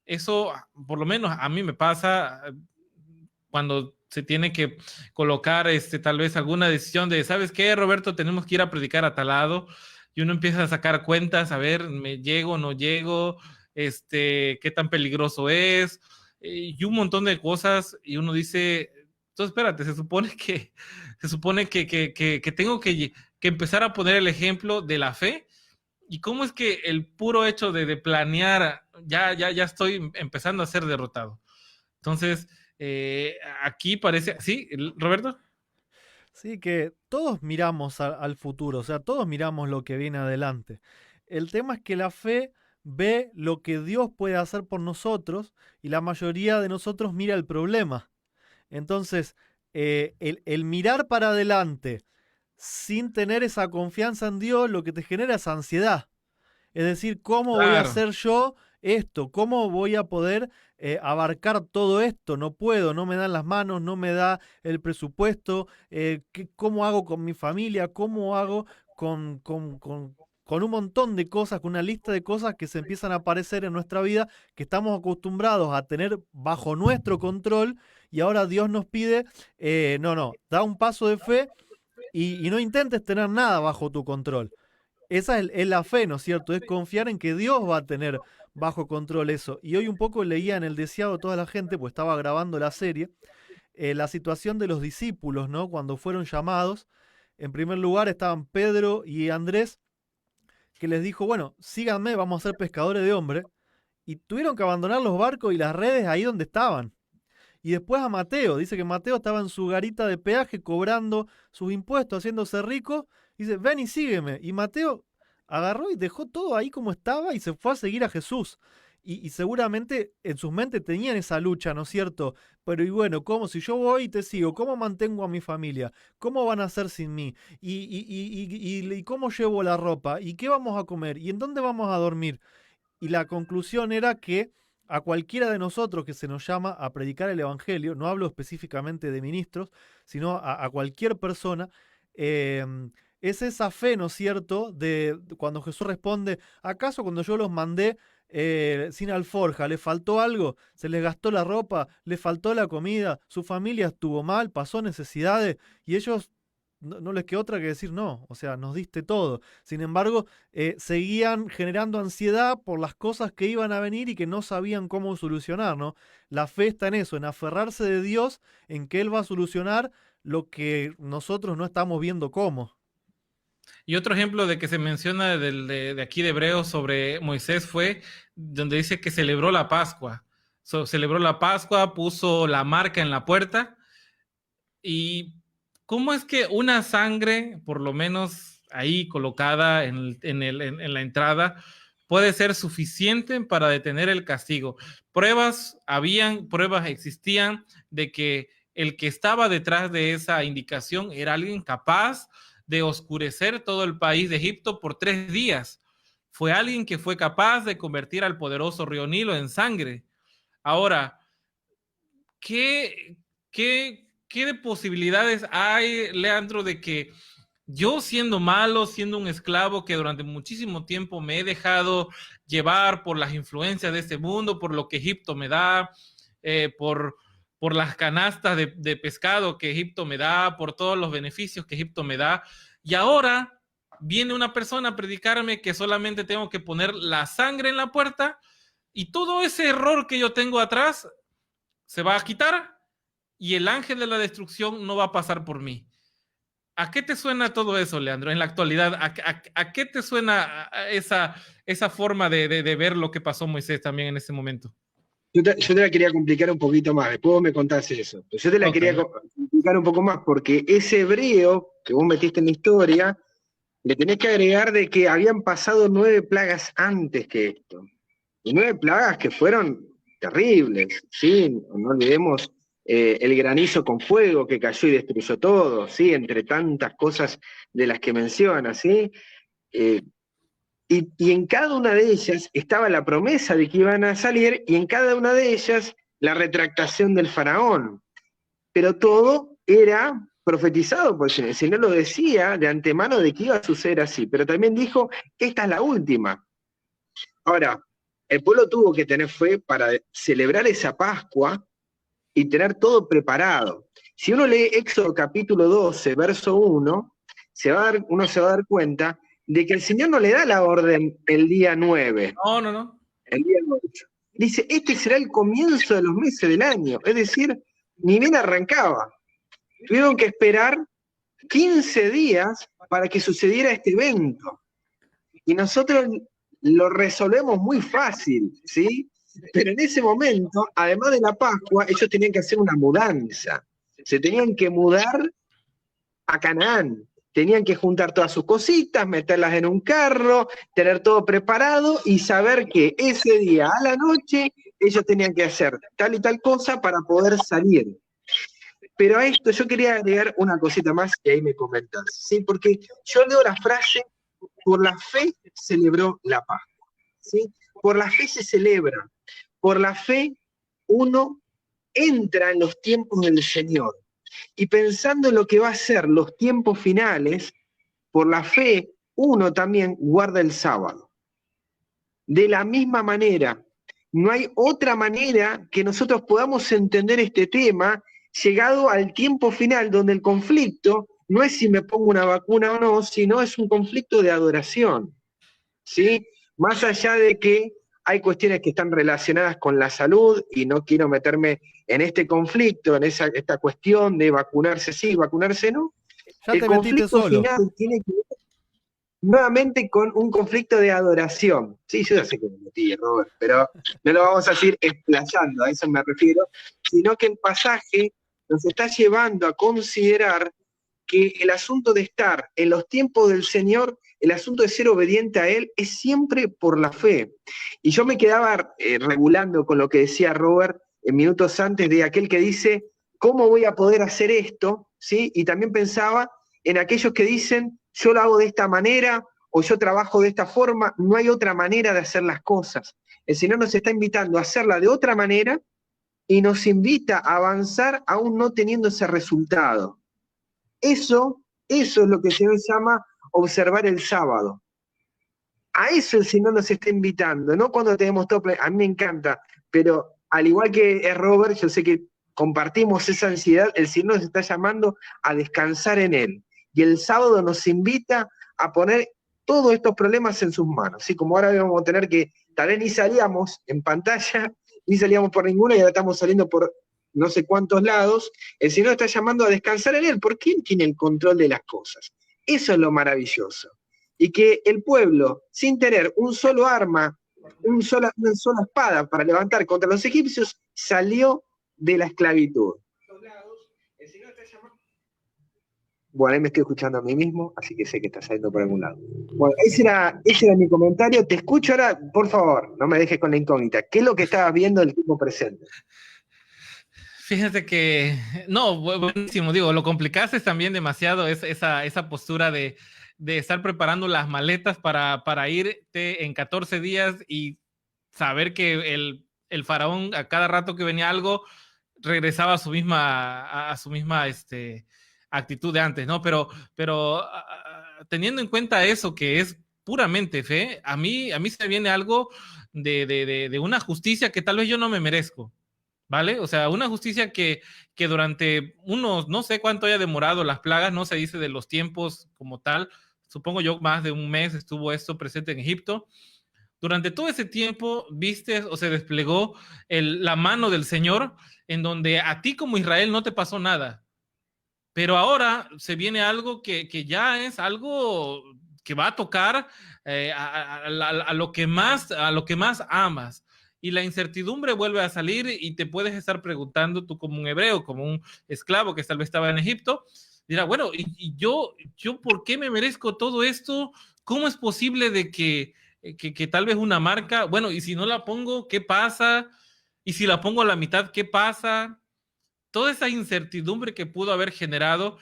Eso, por lo menos a mí me pasa cuando se tiene que colocar tal vez alguna decisión de, ¿sabes qué, Roberto? Tenemos que ir a predicar a tal lado. Y uno empieza a sacar cuentas, a ver, ¿me llego, no llego? ¿Qué tan peligroso es? Y un montón de cosas. Y uno dice, entonces espérate, se supone que tengo que empezar a poner el ejemplo de la fe. ¿Y cómo es que el puro hecho de planear, ya estoy empezando a ser derrotado? Entonces, aquí parece, ¿sí, Roberto? Sí, que todos miramos al futuro, o sea, todos miramos lo que viene adelante. El tema es que la fe ve lo que Dios puede hacer por nosotros y la mayoría de nosotros mira el problema. Entonces, el mirar para adelante sin tener esa confianza en Dios, lo que te genera es ansiedad. Es decir, ¿cómo voy a Claro. hacer yo esto? ¿Cómo voy a poder abarcar todo esto? No puedo, no me dan las manos, no me da el presupuesto. ¿Cómo hago con mi familia? ¿Cómo hago con un montón de cosas, con una lista de cosas que se empiezan a aparecer en nuestra vida, que estamos acostumbrados a tener bajo nuestro control y ahora Dios nos pide, no, da un paso de fe y no intentes tener nada bajo tu control. Esa es la fe, ¿no es cierto? Es confiar en que Dios va a tener bajo control eso. Y hoy un poco leía en el Deseado de toda la gente, pues estaba grabando la serie, la situación de los discípulos, ¿no? Cuando fueron llamados. En primer lugar estaban Pedro y Andrés, que les dijo, bueno, síganme, vamos a ser pescadores de hombres. Y tuvieron que abandonar los barcos y las redes ahí donde estaban. Y después a Mateo, dice que Mateo estaba en su garita de peaje cobrando sus impuestos, haciéndose rico. Dice, ven y sígueme. Y Mateo agarró y dejó todo ahí como estaba y se fue a seguir a Jesús. Y seguramente en sus mentes tenían esa lucha, ¿no es cierto? Pero y bueno, ¿cómo si yo voy y te sigo? ¿Cómo mantengo a mi familia? ¿Cómo van a ser sin mí? ¿Y cómo llevo la ropa? ¿Y qué vamos a comer? ¿Y en dónde vamos a dormir? Y la conclusión era que a cualquiera de nosotros que se nos llama a predicar el Evangelio, no hablo específicamente de ministros, sino a cualquier persona, eh, es esa fe, ¿no es cierto?, de cuando Jesús responde, ¿acaso cuando yo los mandé sin alforja, le faltó algo? ¿Se les gastó la ropa? ¿Le faltó la comida? ¿Su familia estuvo mal? ¿Pasó necesidades? Y ellos no les quedó otra que decir no, o sea, nos diste todo. Sin embargo, seguían generando ansiedad por las cosas que iban a venir y que no sabían cómo solucionar, ¿no? La fe está en eso, en aferrarse de Dios, en que Él va a solucionar lo que nosotros no estamos viendo cómo. Y otro ejemplo de que se menciona de aquí de Hebreos sobre Moisés fue donde dice que celebró la Pascua. Celebró la Pascua, puso la marca en la puerta. ¿Y cómo es que una sangre, por lo menos ahí colocada en la entrada, puede ser suficiente para detener el castigo? Pruebas existían de que el que estaba detrás de esa indicación era alguien capaz de oscurecer todo el país de Egipto por 3 días. Fue alguien que fue capaz de convertir al poderoso río Nilo en sangre. Ahora, ¿qué, qué de posibilidades hay, Leandro, de que yo siendo malo, siendo un esclavo que durante muchísimo tiempo me he dejado llevar por las influencias de este mundo, por lo que Egipto me da, por las canastas de pescado que Egipto me da, por todos los beneficios que Egipto me da, y ahora viene una persona a predicarme que solamente tengo que poner la sangre en la puerta y todo ese error que yo tengo atrás se va a quitar y el ángel de la destrucción no va a pasar por mí? ¿A qué te suena todo eso, Leandro, en la actualidad? ¿A qué te suena esa forma de ver lo que pasó Moisés también en ese momento? Yo te la quería complicar un poquito más, después vos me contás eso. Pero yo te la Ok. quería complicar un poco más porque ese hebreo que vos metiste en la historia, le tenés que agregar de que habían pasado 9 plagas antes que esto. Y 9 plagas que fueron terribles, ¿sí? No olvidemos el granizo con fuego que cayó y destruyó todo, ¿sí? Entre tantas cosas de las que menciona, ¿sí? Y en cada una de ellas estaba la promesa de que iban a salir y en cada una de ellas la retractación del faraón. Pero todo era profetizado por el Señor lo decía de antemano de que iba a suceder así, pero también dijo, esta es la última. Ahora, el pueblo tuvo que tener fe para celebrar esa Pascua y tener todo preparado. Si uno lee Éxodo capítulo 12, verso 1, uno se va a dar cuenta de que el Señor no le da la orden el día 9, No. el día 8. Dice, este será el comienzo de los meses del año. Es decir, ni bien arrancaba. Tuvieron que esperar 15 días para que sucediera este evento. Y nosotros lo resolvemos muy fácil, ¿sí? Pero en ese momento, además de la Pascua, ellos tenían que hacer una mudanza. Se tenían que mudar a Canaán. Tenían que juntar todas sus cositas, meterlas en un carro, tener todo preparado y saber que ese día a la noche ellos tenían que hacer tal y tal cosa para poder salir. Pero a esto yo quería agregar una cosita más y ahí me comentas, ¿sí? Porque yo leo la frase, por la fe celebró la Pascua, ¿sí? Por la fe se celebra, por la fe uno entra en los tiempos del Señor. Y pensando en lo que va a ser los tiempos finales, por la fe uno también guarda el sábado. De la misma manera, no hay otra manera que nosotros podamos entender este tema llegado al tiempo final donde el conflicto no es si me pongo una vacuna o no, sino es un conflicto de adoración, ¿sí? Más allá de que hay cuestiones que están relacionadas con la salud y no quiero meterme en este conflicto, en esta cuestión de vacunarse sí, vacunarse no. Ya El te metiste conflicto solo. final tiene que ver nuevamente con un conflicto de adoración. Sí, yo ya sé que me metí, Robert, pero no lo vamos a seguir explayando, a eso me refiero, sino que el pasaje nos está llevando a considerar que el asunto de estar en los tiempos del Señor, el asunto de ser obediente a Él, es siempre por la fe. Y yo me quedaba regulando con lo que decía Robert en minutos antes de aquel que dice, ¿cómo voy a poder hacer esto? ¿Sí? Y también pensaba en aquellos que dicen, yo lo hago de esta manera o yo trabajo de esta forma, no hay otra manera de hacer las cosas. El Señor nos está invitando a hacerla de otra manera y nos invita a avanzar aún no teniendo ese resultado. Eso es lo que el Señor llama observar el sábado. A eso el Señor nos está invitando, no cuando tenemos todo. A mí me encanta, pero al igual que es Robert, yo sé que compartimos esa ansiedad, el Señor nos está llamando a descansar en Él. Y el sábado nos invita a poner todos estos problemas en sus manos. Así como ahora vamos a tener que, tal vez ni salíamos en pantalla, ni salíamos por ninguna, y ahora estamos saliendo por no sé cuántos lados, el Señor está llamando a descansar en Él, porque Él tiene el control de las cosas. Eso es lo maravilloso. Y que el pueblo, sin tener un solo arma, una sola espada para levantar contra los egipcios, salió de la esclavitud. Bueno, ahí me estoy escuchando a mí mismo, así que sé que está saliendo por algún lado. Bueno, ese era mi comentario. Te escucho ahora, por favor, no me dejes con la incógnita. ¿Qué es lo que estabas viendo del tiempo presente? Fíjate que, no, buenísimo, digo, lo complicaste también demasiado esa postura de estar preparando las maletas para irte en 14 días y saber que el faraón a cada rato que venía algo regresaba a su misma actitud de antes, ¿no? Pero teniendo en cuenta eso que es puramente fe, a mí se me viene algo de una justicia que tal vez yo no me merezco. ¿Vale? O sea, una justicia que durante unos, no sé cuánto haya demorado las plagas, no se dice de los tiempos como tal, supongo yo más de un mes estuvo esto presente en Egipto. Durante todo ese tiempo viste o se desplegó la mano del Señor en donde a ti como Israel no te pasó nada. Pero ahora se viene algo que ya es algo que va a tocar a lo que más amas. Y la incertidumbre vuelve a salir y te puedes estar preguntando tú como un hebreo, como un esclavo que tal vez estaba en Egipto, dirá, bueno, ¿y yo por qué me merezco todo esto? ¿Cómo es posible de que tal vez una marca, bueno, y si no la pongo, ¿qué pasa? Y si la pongo a la mitad, ¿qué pasa? Toda esa incertidumbre que pudo haber generado,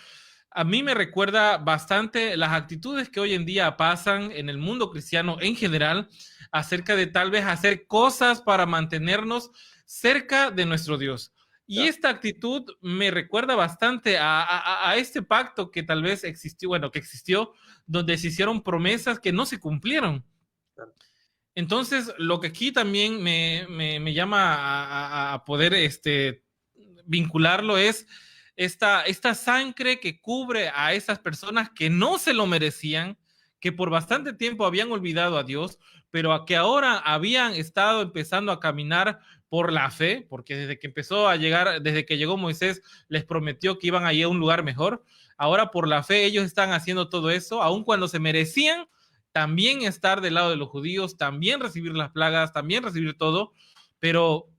a mí me recuerda bastante las actitudes que hoy en día pasan en el mundo cristiano en general, acerca de tal vez hacer cosas para mantenernos cerca de nuestro Dios. Y esta actitud me recuerda bastante a este pacto que tal vez existió, donde se hicieron promesas que no se cumplieron. Entonces, lo que aquí también me llama a poder vincularlo es esta sangre que cubre a esas personas que no se lo merecían, que por bastante tiempo habían olvidado a Dios, pero a que ahora habían estado empezando a caminar por la fe, porque desde que empezó a llegar, desde que llegó Moisés, les prometió que iban a ir a un lugar mejor. Ahora por la fe ellos están haciendo todo eso, aun cuando se merecían también estar del lado de los judíos, también recibir las plagas, también recibir todo, pero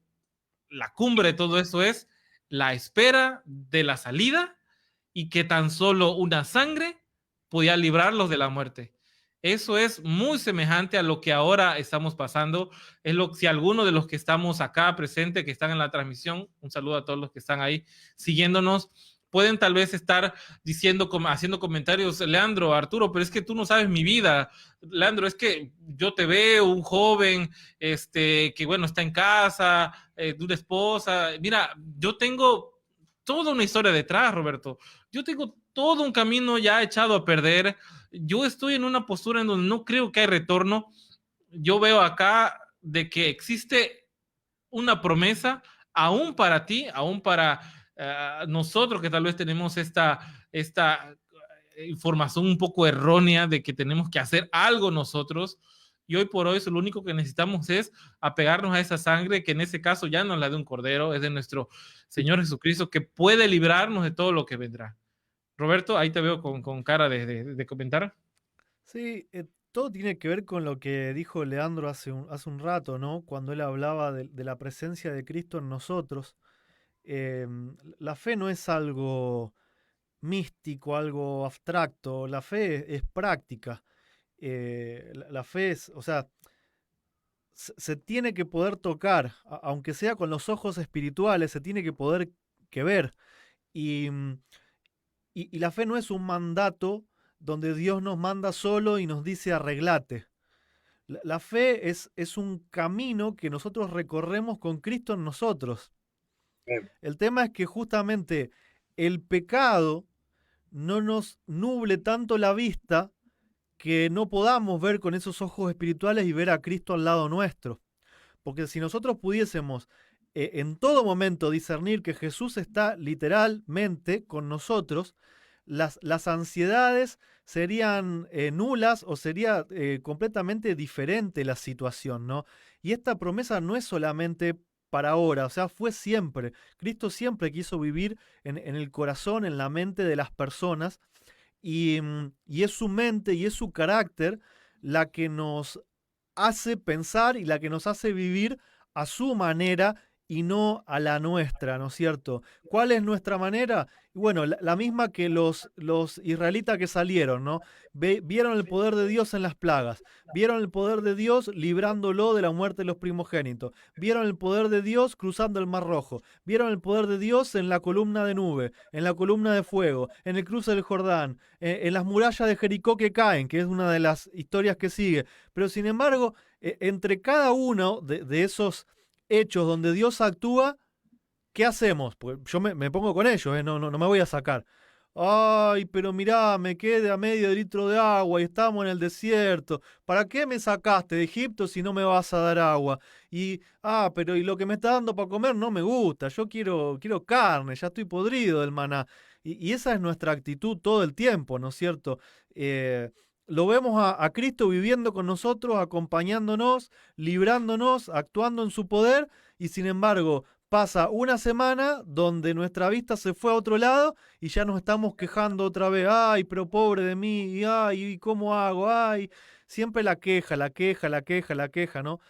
la cumbre de todo eso es la espera de la salida y que tan solo una sangre podía librarlos de la muerte. Eso es muy semejante a lo que ahora estamos pasando. Es lo si alguno de los que estamos acá presentes, que están en la transmisión, un saludo a todos los que están ahí siguiéndonos, pueden tal vez estar diciendo, haciendo comentarios, Leandro, Arturo, pero es que tú no sabes mi vida. Leandro, es que yo te veo un joven, que bueno, está en casa, de una esposa. Mira, yo tengo toda una historia detrás, Roberto. Yo tengo todo un camino ya echado a perder. Yo estoy en una postura en donde no creo que hay retorno. Yo veo acá de que existe una promesa aún para ti, aún para nosotros que tal vez tenemos esta información un poco errónea de que tenemos que hacer algo nosotros. Y hoy por hoy lo único que necesitamos es apegarnos a esa sangre que en ese caso ya no es la de un cordero, es de nuestro Señor Jesucristo, que puede librarnos de todo lo que vendrá. Roberto, ahí te veo con cara de comentar. Sí, todo tiene que ver con lo que dijo Leandro hace un rato, ¿no? Cuando él hablaba de la presencia de Cristo en nosotros. La fe no es algo místico, algo abstracto. La fe es práctica. La fe es, o sea, se tiene que poder tocar, aunque sea con los ojos espirituales, se tiene que poder que ver. Y, y la fe no es un mandato donde Dios nos manda solo y nos dice arreglate. La fe es un camino que nosotros recorremos con Cristo en nosotros. Bien. El tema es que justamente el pecado no nos nuble tanto la vista que no podamos ver con esos ojos espirituales y ver a Cristo al lado nuestro. Porque si nosotros pudiésemos en todo momento discernir que Jesús está literalmente con nosotros, las ansiedades serían nulas o sería completamente diferente la situación, ¿no? Y esta promesa no es solamente para ahora, o sea, fue siempre. Cristo siempre quiso vivir en el corazón, en la mente de las personas, y es su mente y es su carácter la que nos hace pensar y la que nos hace vivir a su manera y no a la nuestra, ¿no es cierto? ¿Cuál es nuestra manera? Bueno, la misma que los israelitas que salieron, ¿no? Vieron el poder de Dios en las plagas, vieron el poder de Dios librándolo de la muerte de los primogénitos, vieron el poder de Dios cruzando el Mar Rojo, vieron el poder de Dios en la columna de nube, en la columna de fuego, en el cruce del Jordán, en las murallas de Jericó que caen, que es una de las historias que sigue. Pero sin embargo, entre cada uno de esos hechos donde Dios actúa, ¿qué hacemos? Pues yo me pongo con ellos, no me voy a sacar. Ay, pero mirá, me quedé a medio litro de agua y estamos en el desierto. ¿Para qué me sacaste de Egipto si no me vas a dar agua? Pero y lo que me está dando para comer no me gusta. Yo quiero carne, ya estoy podrido del maná. Y esa es nuestra actitud todo el tiempo, ¿no es cierto? Lo vemos a Cristo viviendo con nosotros, acompañándonos, librándonos, actuando en su poder, y sin embargo pasa una semana donde nuestra vista se fue a otro lado y ya nos estamos quejando otra vez. Ay, pero pobre de mí, y ay, ¿cómo hago? Ay, siempre la queja, la queja, la queja, la queja, ¿no?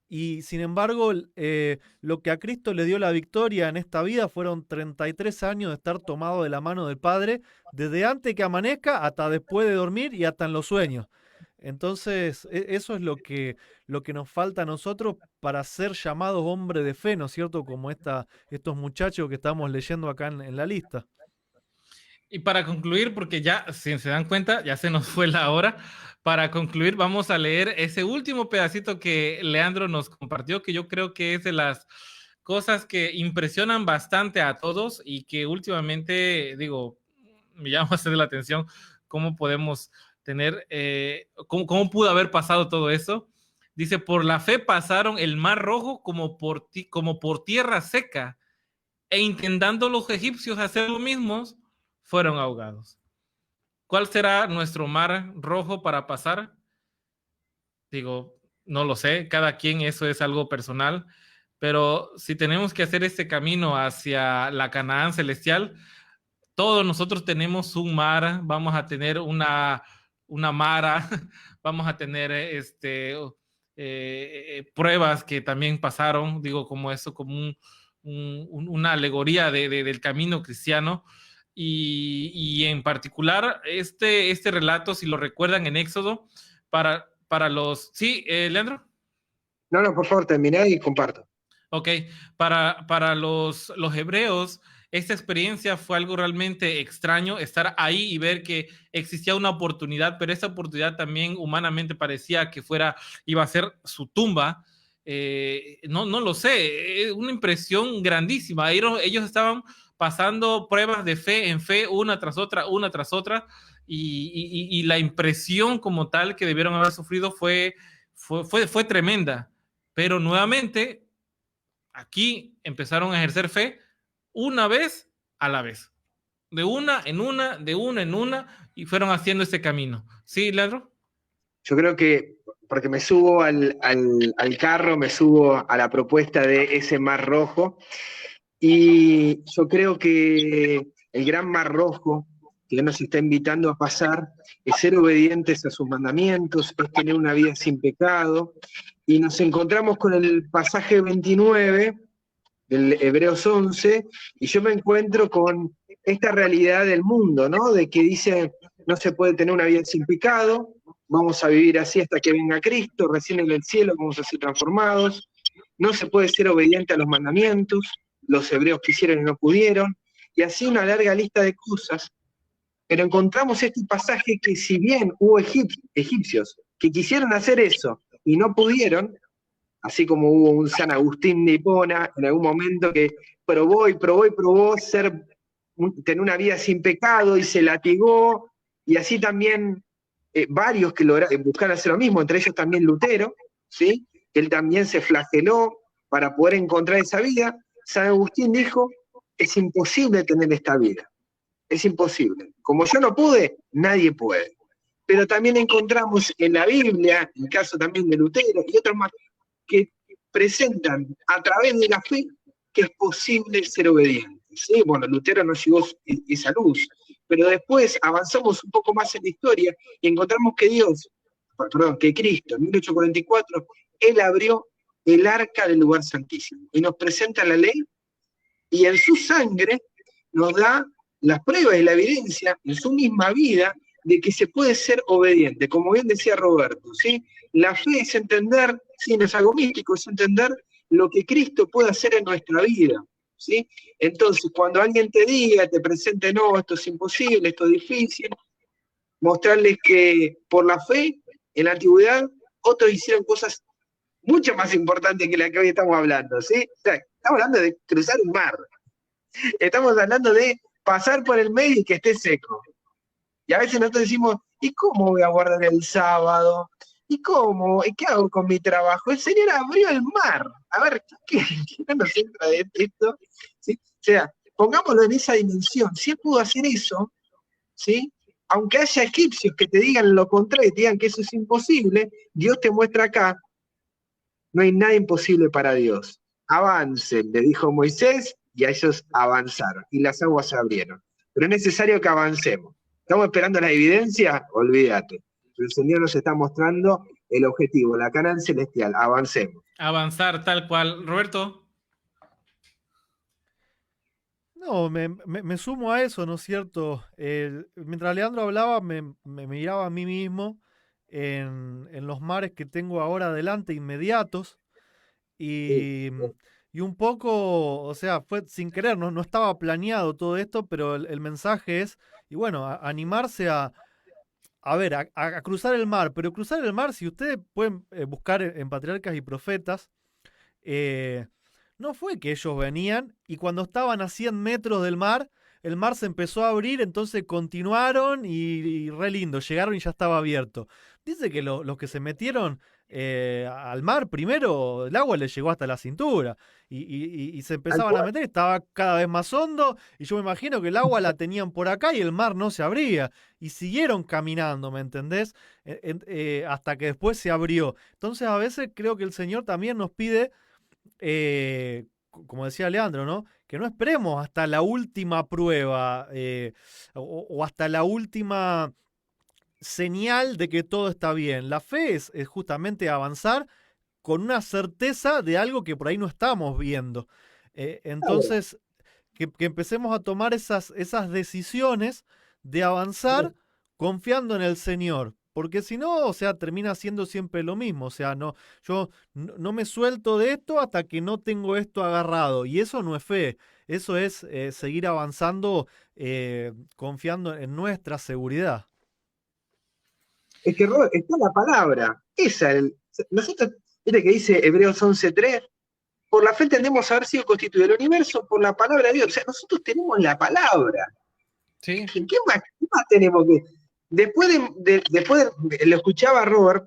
Y sin embargo, lo que a Cristo le dio la victoria en esta vida fueron 33 años de estar tomado de la mano del Padre, desde antes que amanezca hasta después de dormir y hasta en los sueños. Entonces, eso es lo que nos falta a nosotros para ser llamados hombres de fe, ¿no es cierto? Como estos muchachos que estamos leyendo acá en la lista. Y para concluir, porque ya, si se dan cuenta, ya se nos fue la hora. Para concluir, vamos a leer ese último pedacito que Leandro nos compartió, que yo creo que es de las cosas que impresionan bastante a todos y que últimamente, digo, me llama bastante la atención cómo podemos tener, cómo pudo haber pasado todo eso. Dice, por la fe pasaron el Mar Rojo como por tierra seca e intentando los egipcios hacer lo mismo, fueron ahogados. ¿Cuál será nuestro mar rojo para pasar? Digo, no lo sé, cada quien, eso es algo personal, pero si tenemos que hacer este camino hacia la Canaán celestial, todos nosotros tenemos un mar, vamos a tener una mara, vamos a tener pruebas que también pasaron, digo, como eso, como una alegoría del camino cristiano. Y en particular, este relato, si lo recuerdan en Éxodo, para los... Sí, Leandro. No, no, por favor, terminá y comparto. Ok, para los hebreos, esta experiencia fue algo realmente extraño, estar ahí y ver que existía una oportunidad, pero esa oportunidad también humanamente parecía que iba a ser su tumba. No lo sé, es una impresión grandísima. Ellos estaban pasando pruebas de fe en fe, una tras otra, y la impresión como tal que debieron haber sufrido fue tremenda. Pero nuevamente aquí empezaron a ejercer fe una vez a la vez. De una en una, de una en una, y fueron haciendo este camino. ¿Sí, Leandro? Yo creo que, porque me subo al carro, me subo a la propuesta de ese mar rojo, y yo creo que el gran mar rojo que nos está invitando a pasar es ser obedientes a sus mandamientos, es tener una vida sin pecado, y nos encontramos con el pasaje 29 del Hebreos 11, y yo me encuentro con esta realidad del mundo, ¿no? De que dice, no se puede tener una vida sin pecado, vamos a vivir así hasta que venga Cristo, recién en el cielo vamos a ser transformados, no se puede ser obediente a los mandamientos, los hebreos quisieron y no pudieron, y así una larga lista de cosas, pero encontramos este pasaje que si bien hubo egipcios que quisieron hacer eso y no pudieron, así como hubo un San Agustín de Hipona en algún momento que probó y probó y probó tener una vida sin pecado y se latigó, y así también varios que buscaron hacer lo mismo, entre ellos también Lutero, ¿sí? Él también se flageló para poder encontrar esa vida. San Agustín dijo, es imposible tener esta vida, es imposible. Como yo no pude, nadie puede. Pero también encontramos en la Biblia, en el caso también de Lutero y otros más, que presentan a través de la fe que es posible ser obediente. ¿Sí? Bueno, Lutero nos llegó esa luz, pero después avanzamos un poco más en la historia y encontramos que Cristo, en 1844, Él abrió el arca del lugar santísimo y nos presenta la ley, y en su sangre nos da las pruebas y la evidencia en su misma vida de que se puede ser obediente, como bien decía Roberto, ¿sí? La fe es entender, sí, no es algo místico, es entender lo que Cristo puede hacer en nuestra vida, ¿sí? Entonces, cuando alguien te diga, te presente, no, esto es imposible, esto es difícil, mostrarles que por la fe, en la antigüedad, otros hicieron cosas mucho más importantes que la que hoy estamos hablando, ¿sí? O sea, estamos hablando de cruzar un mar, estamos hablando de pasar por el medio y que esté seco. Y a veces nosotros decimos, ¿y cómo voy a guardar el sábado? ¿Y cómo? ¿Y qué hago con mi trabajo? El Señor abrió el mar. A ver, ¿qué no nos entra de esto? ¿Sí? O sea, pongámoslo en esa dimensión. Si Él pudo hacer eso, ¿sí? Aunque haya egipcios que te digan lo contrario, te digan que eso es imposible, Dios te muestra acá, no hay nada imposible para Dios. Avancen, le dijo Moisés, y a ellos avanzaron, y las aguas se abrieron. Pero es necesario que avancemos. ¿Estamos esperando la evidencia? Olvídate. El Señor nos está mostrando el objetivo, la Canaán celestial. Avancemos. Avanzar tal cual. Roberto. No, me sumo a eso, ¿no es cierto? Mientras Leandro hablaba, me miraba a mí mismo en los mares que tengo ahora adelante, inmediatos, y, y un poco, o sea, fue sin querer, no estaba planeado todo esto, pero el mensaje es, y bueno, animarse a ver, a cruzar el mar, pero cruzar el mar, si ustedes pueden buscar en Patriarcas y Profetas, no fue que ellos venían y cuando estaban a 100 metros del mar, el mar se empezó a abrir, entonces continuaron y re lindo, llegaron y ya estaba abierto. Dice que los que se metieron al mar, primero el agua le llegó hasta la cintura y se empezaban a meter, estaba cada vez más hondo y yo me imagino que el agua la tenían por acá y el mar no se abría y siguieron caminando, ¿me entendés? Hasta que después se abrió. Entonces a veces creo que el Señor también nos pide, como decía Leandro, ¿no? Que no esperemos hasta la última prueba o hasta la última señal de que todo está bien. La fe es justamente avanzar con una certeza de algo que por ahí no estamos viendo. Entonces, que empecemos a tomar esas decisiones de avanzar confiando en el Señor. Porque si no, o sea, termina siendo siempre lo mismo. O sea, yo no me suelto de esto hasta que no tengo esto agarrado. Y eso no es fe. Eso es seguir avanzando confiando en nuestra seguridad. Es que, Robert, está la palabra. Nosotros, mire que dice Hebreos 11:3, por la fe entendemos haber sido constituido el universo por la palabra de Dios. O sea, nosotros tenemos la palabra. Sí. ¿Qué más tenemos que...? Lo escuchaba Robert,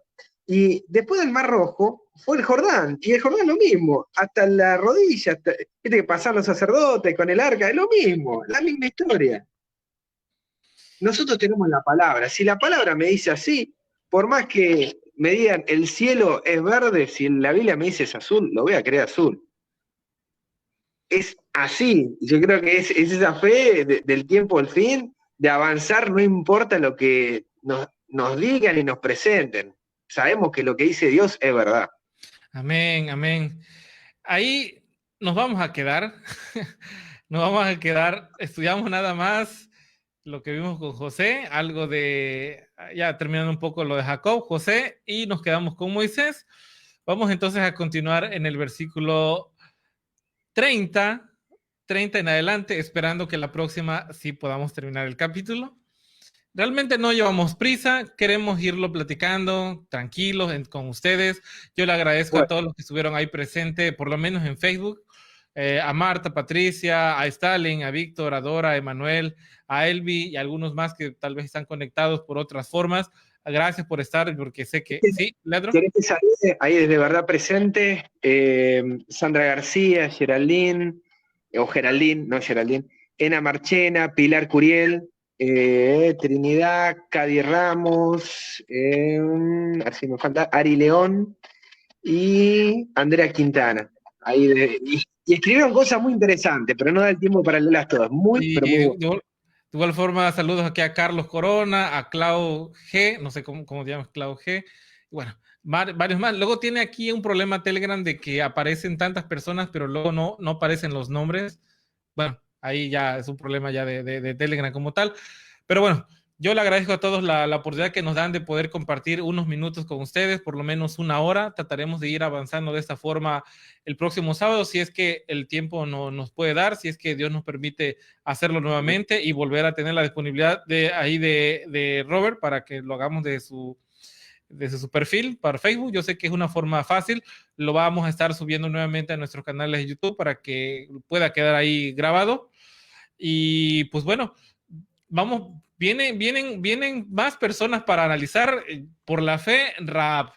y después del Mar Rojo fue el Jordán, y el Jordán lo mismo, hasta la rodilla, viste que pasaron los sacerdotes con el arca, es lo mismo, la misma historia. Nosotros tenemos la palabra. Si la palabra me dice así, por más que me digan el cielo es verde, si la Biblia me dice es azul, lo voy a creer azul. Es así. Yo creo que es esa fe del tiempo al fin, de avanzar, no importa lo que nos digan y nos presenten. Sabemos que lo que dice Dios es verdad. Amén, amén. Ahí nos vamos a quedar. Nos vamos a quedar. Estudiamos nada más lo que vimos con José, algo de, ya terminando un poco lo de Jacob, José, y nos quedamos con Moisés. Vamos entonces a continuar en el versículo 30 en adelante, esperando que la próxima sí podamos terminar el capítulo. Realmente no llevamos prisa, queremos irlo platicando tranquilos con ustedes. Yo le agradezco a todos los que estuvieron ahí presentes, por lo menos en Facebook, a Marta, Patricia, a Stalin, a Víctor, a Dora, a Emanuel, a Elvi y a algunos más que tal vez están conectados por otras formas. Gracias por estar, porque sé que... ¿Sí, Leandro? ¿Querés que salude ahí desde Verdad Presente? Sandra García, Geraldine, o Geraldine, no Geraldine, Ena Marchena, Pilar Curiel, Trinidad, Cady Ramos, así me falta, Ari León y Andrea Quintana. Y escribieron cosas muy interesantes, pero no da el tiempo para leerlas todas. Pero muy bueno. De igual forma, saludos aquí a Carlos Corona, a Clau G, no sé cómo te llamas, Clau G. Bueno, varios más. Luego tiene aquí un problema Telegram de que aparecen tantas personas, pero luego no aparecen los nombres. Bueno, ahí ya es un problema ya de Telegram como tal. Pero bueno, yo le agradezco a todos la oportunidad que nos dan de poder compartir unos minutos con ustedes, por lo menos una hora. Trataremos de ir avanzando de esta forma el próximo sábado, si es que el tiempo nos puede dar, si es que Dios nos permite hacerlo nuevamente y volver a tener la disponibilidad de Robert para que lo hagamos desde su perfil para Facebook. Yo sé que es una forma fácil, lo vamos a estar subiendo nuevamente a nuestros canales de YouTube para que pueda quedar ahí grabado. Y pues bueno, vamos, vienen más personas para analizar por la fe, Rahab.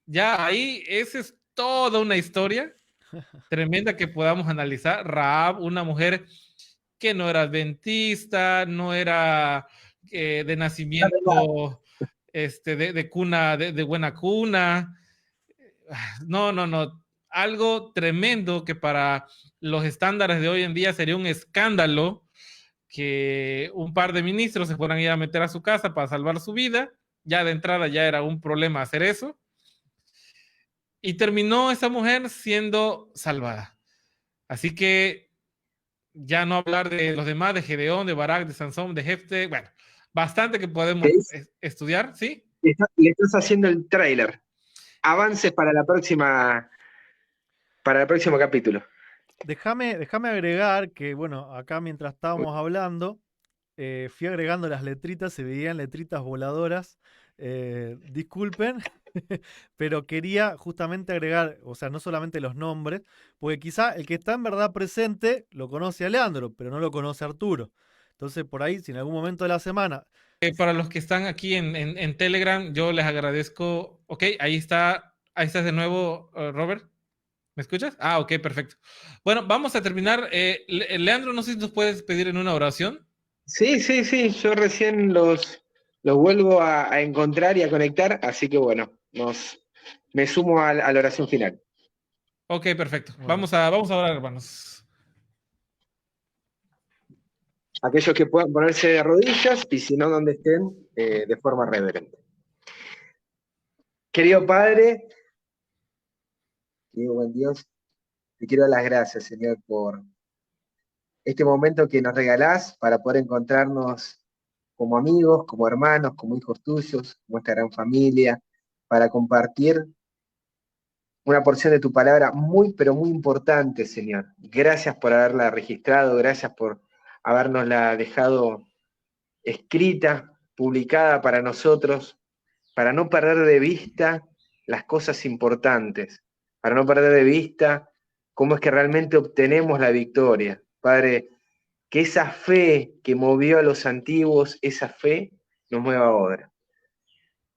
Ya ahí, esa es toda una historia tremenda que podamos analizar. Rahab, una mujer que no era adventista, no era de nacimiento de cuna, de buena cuna. No. Algo tremendo que para los estándares de hoy en día sería un escándalo que un par de ministros se fueran a ir a meter a su casa para salvar su vida. Ya de entrada ya era un problema hacer eso. Y terminó esa mujer siendo salvada. Así que ya no hablar de los demás, de Gedeón, de Barak, de Sansón, de Jefte, bueno, bastante que podemos estudiar, ¿sí? Le estás haciendo el tráiler. Avances para el próximo capítulo. Déjame agregar que, bueno, acá mientras estábamos hablando, fui agregando las letritas, se veían letritas voladoras. Disculpen, pero quería justamente agregar, o sea, no solamente los nombres, porque quizá el que está en verdad presente lo conoce a Leandro, pero no lo conoce a Arturo. Entonces, por ahí, si en algún momento de la semana para los que están aquí en Telegram, yo les agradezco. Ok, ahí estás de nuevo, Robert. ¿Me escuchas? Ah, ok, perfecto. Bueno, vamos a terminar. Leandro, no sé si nos puedes pedir en una oración. Sí, sí, sí, yo recién los vuelvo a encontrar y a conectar, así que bueno, me sumo a la oración final. Ok, perfecto. Bueno, Vamos a orar, hermanos. Aquellos que puedan ponerse de rodillas y si no, donde estén, de forma reverente. Querido Padre, querido buen Dios, te quiero dar las gracias, Señor, por este momento que nos regalás para poder encontrarnos como amigos, como hermanos, como hijos tuyos, como esta gran familia, para compartir una porción de tu palabra muy, pero muy importante, Señor. Gracias por haberla registrado, gracias por habernosla dejado escrita, publicada para nosotros, para no perder de vista las cosas importantes, para no perder de vista cómo es que realmente obtenemos la victoria. Padre, que esa fe que movió a los antiguos, esa fe nos mueva ahora.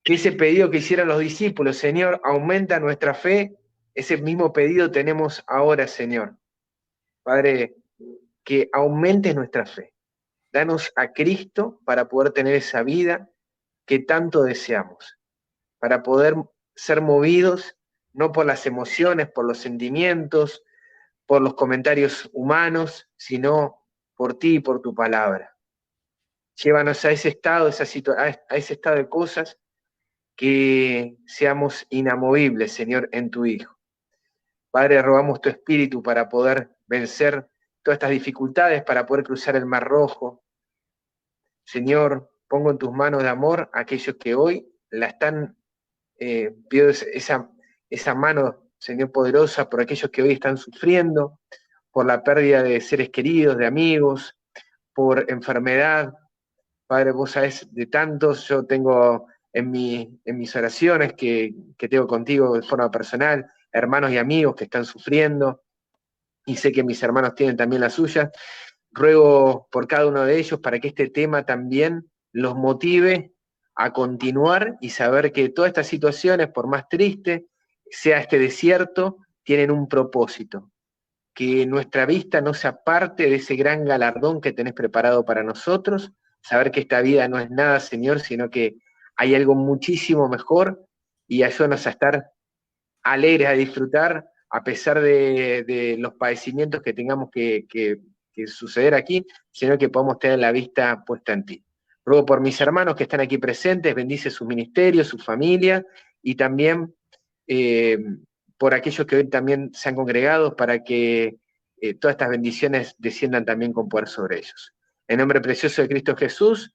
Que ese pedido que hicieron los discípulos, Señor, aumenta nuestra fe, ese mismo pedido tenemos ahora, Señor. Padre, que aumente nuestra fe. Danos a Cristo para poder tener esa vida que tanto deseamos, para poder ser movidos no por las emociones, por los sentimientos, por los comentarios humanos, sino por ti y por tu palabra. Llévanos a ese estado, a ese estado de cosas, que seamos inamovibles, Señor, en tu Hijo. Padre, rogamos tu espíritu para poder vencer todas estas dificultades, para poder cruzar el Mar Rojo. Señor, pongo en tus manos de amor a aquellos que hoy la están, pido esa mano, Señor poderosa, por aquellos que hoy están sufriendo, por la pérdida de seres queridos, de amigos, por enfermedad. Padre, vos sabés de tantos, yo tengo en mis oraciones que tengo contigo de forma personal, hermanos y amigos que están sufriendo, y sé que mis hermanos tienen también las suyas. Ruego por cada uno de ellos para que este tema también los motive a continuar y saber que todas estas situaciones, por más triste sea este desierto, tienen un propósito. Que nuestra vista no se aparte de ese gran galardón que tenés preparado para nosotros, saber que esta vida no es nada, Señor, sino que hay algo muchísimo mejor, y ayúdanos a estar alegres, a disfrutar, a pesar de los padecimientos que tengamos que suceder aquí, sino que podamos tener la vista puesta en ti. Ruego por mis hermanos que están aquí presentes, bendice sus ministerios, su familia, y también eh, por aquellos que hoy también se han congregado, para que todas estas bendiciones desciendan también con poder sobre ellos. En nombre precioso de Cristo Jesús,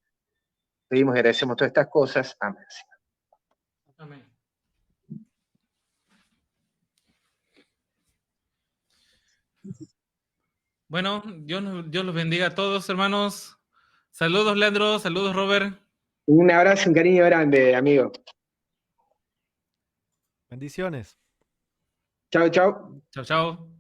pedimos y agradecemos todas estas cosas. Amén. Amén. Bueno, Dios los bendiga a todos, hermanos. Saludos, Leandro. Saludos, Robert. Un abrazo, un cariño grande, amigo. bendiciones. Chao, chao. Chao, chao.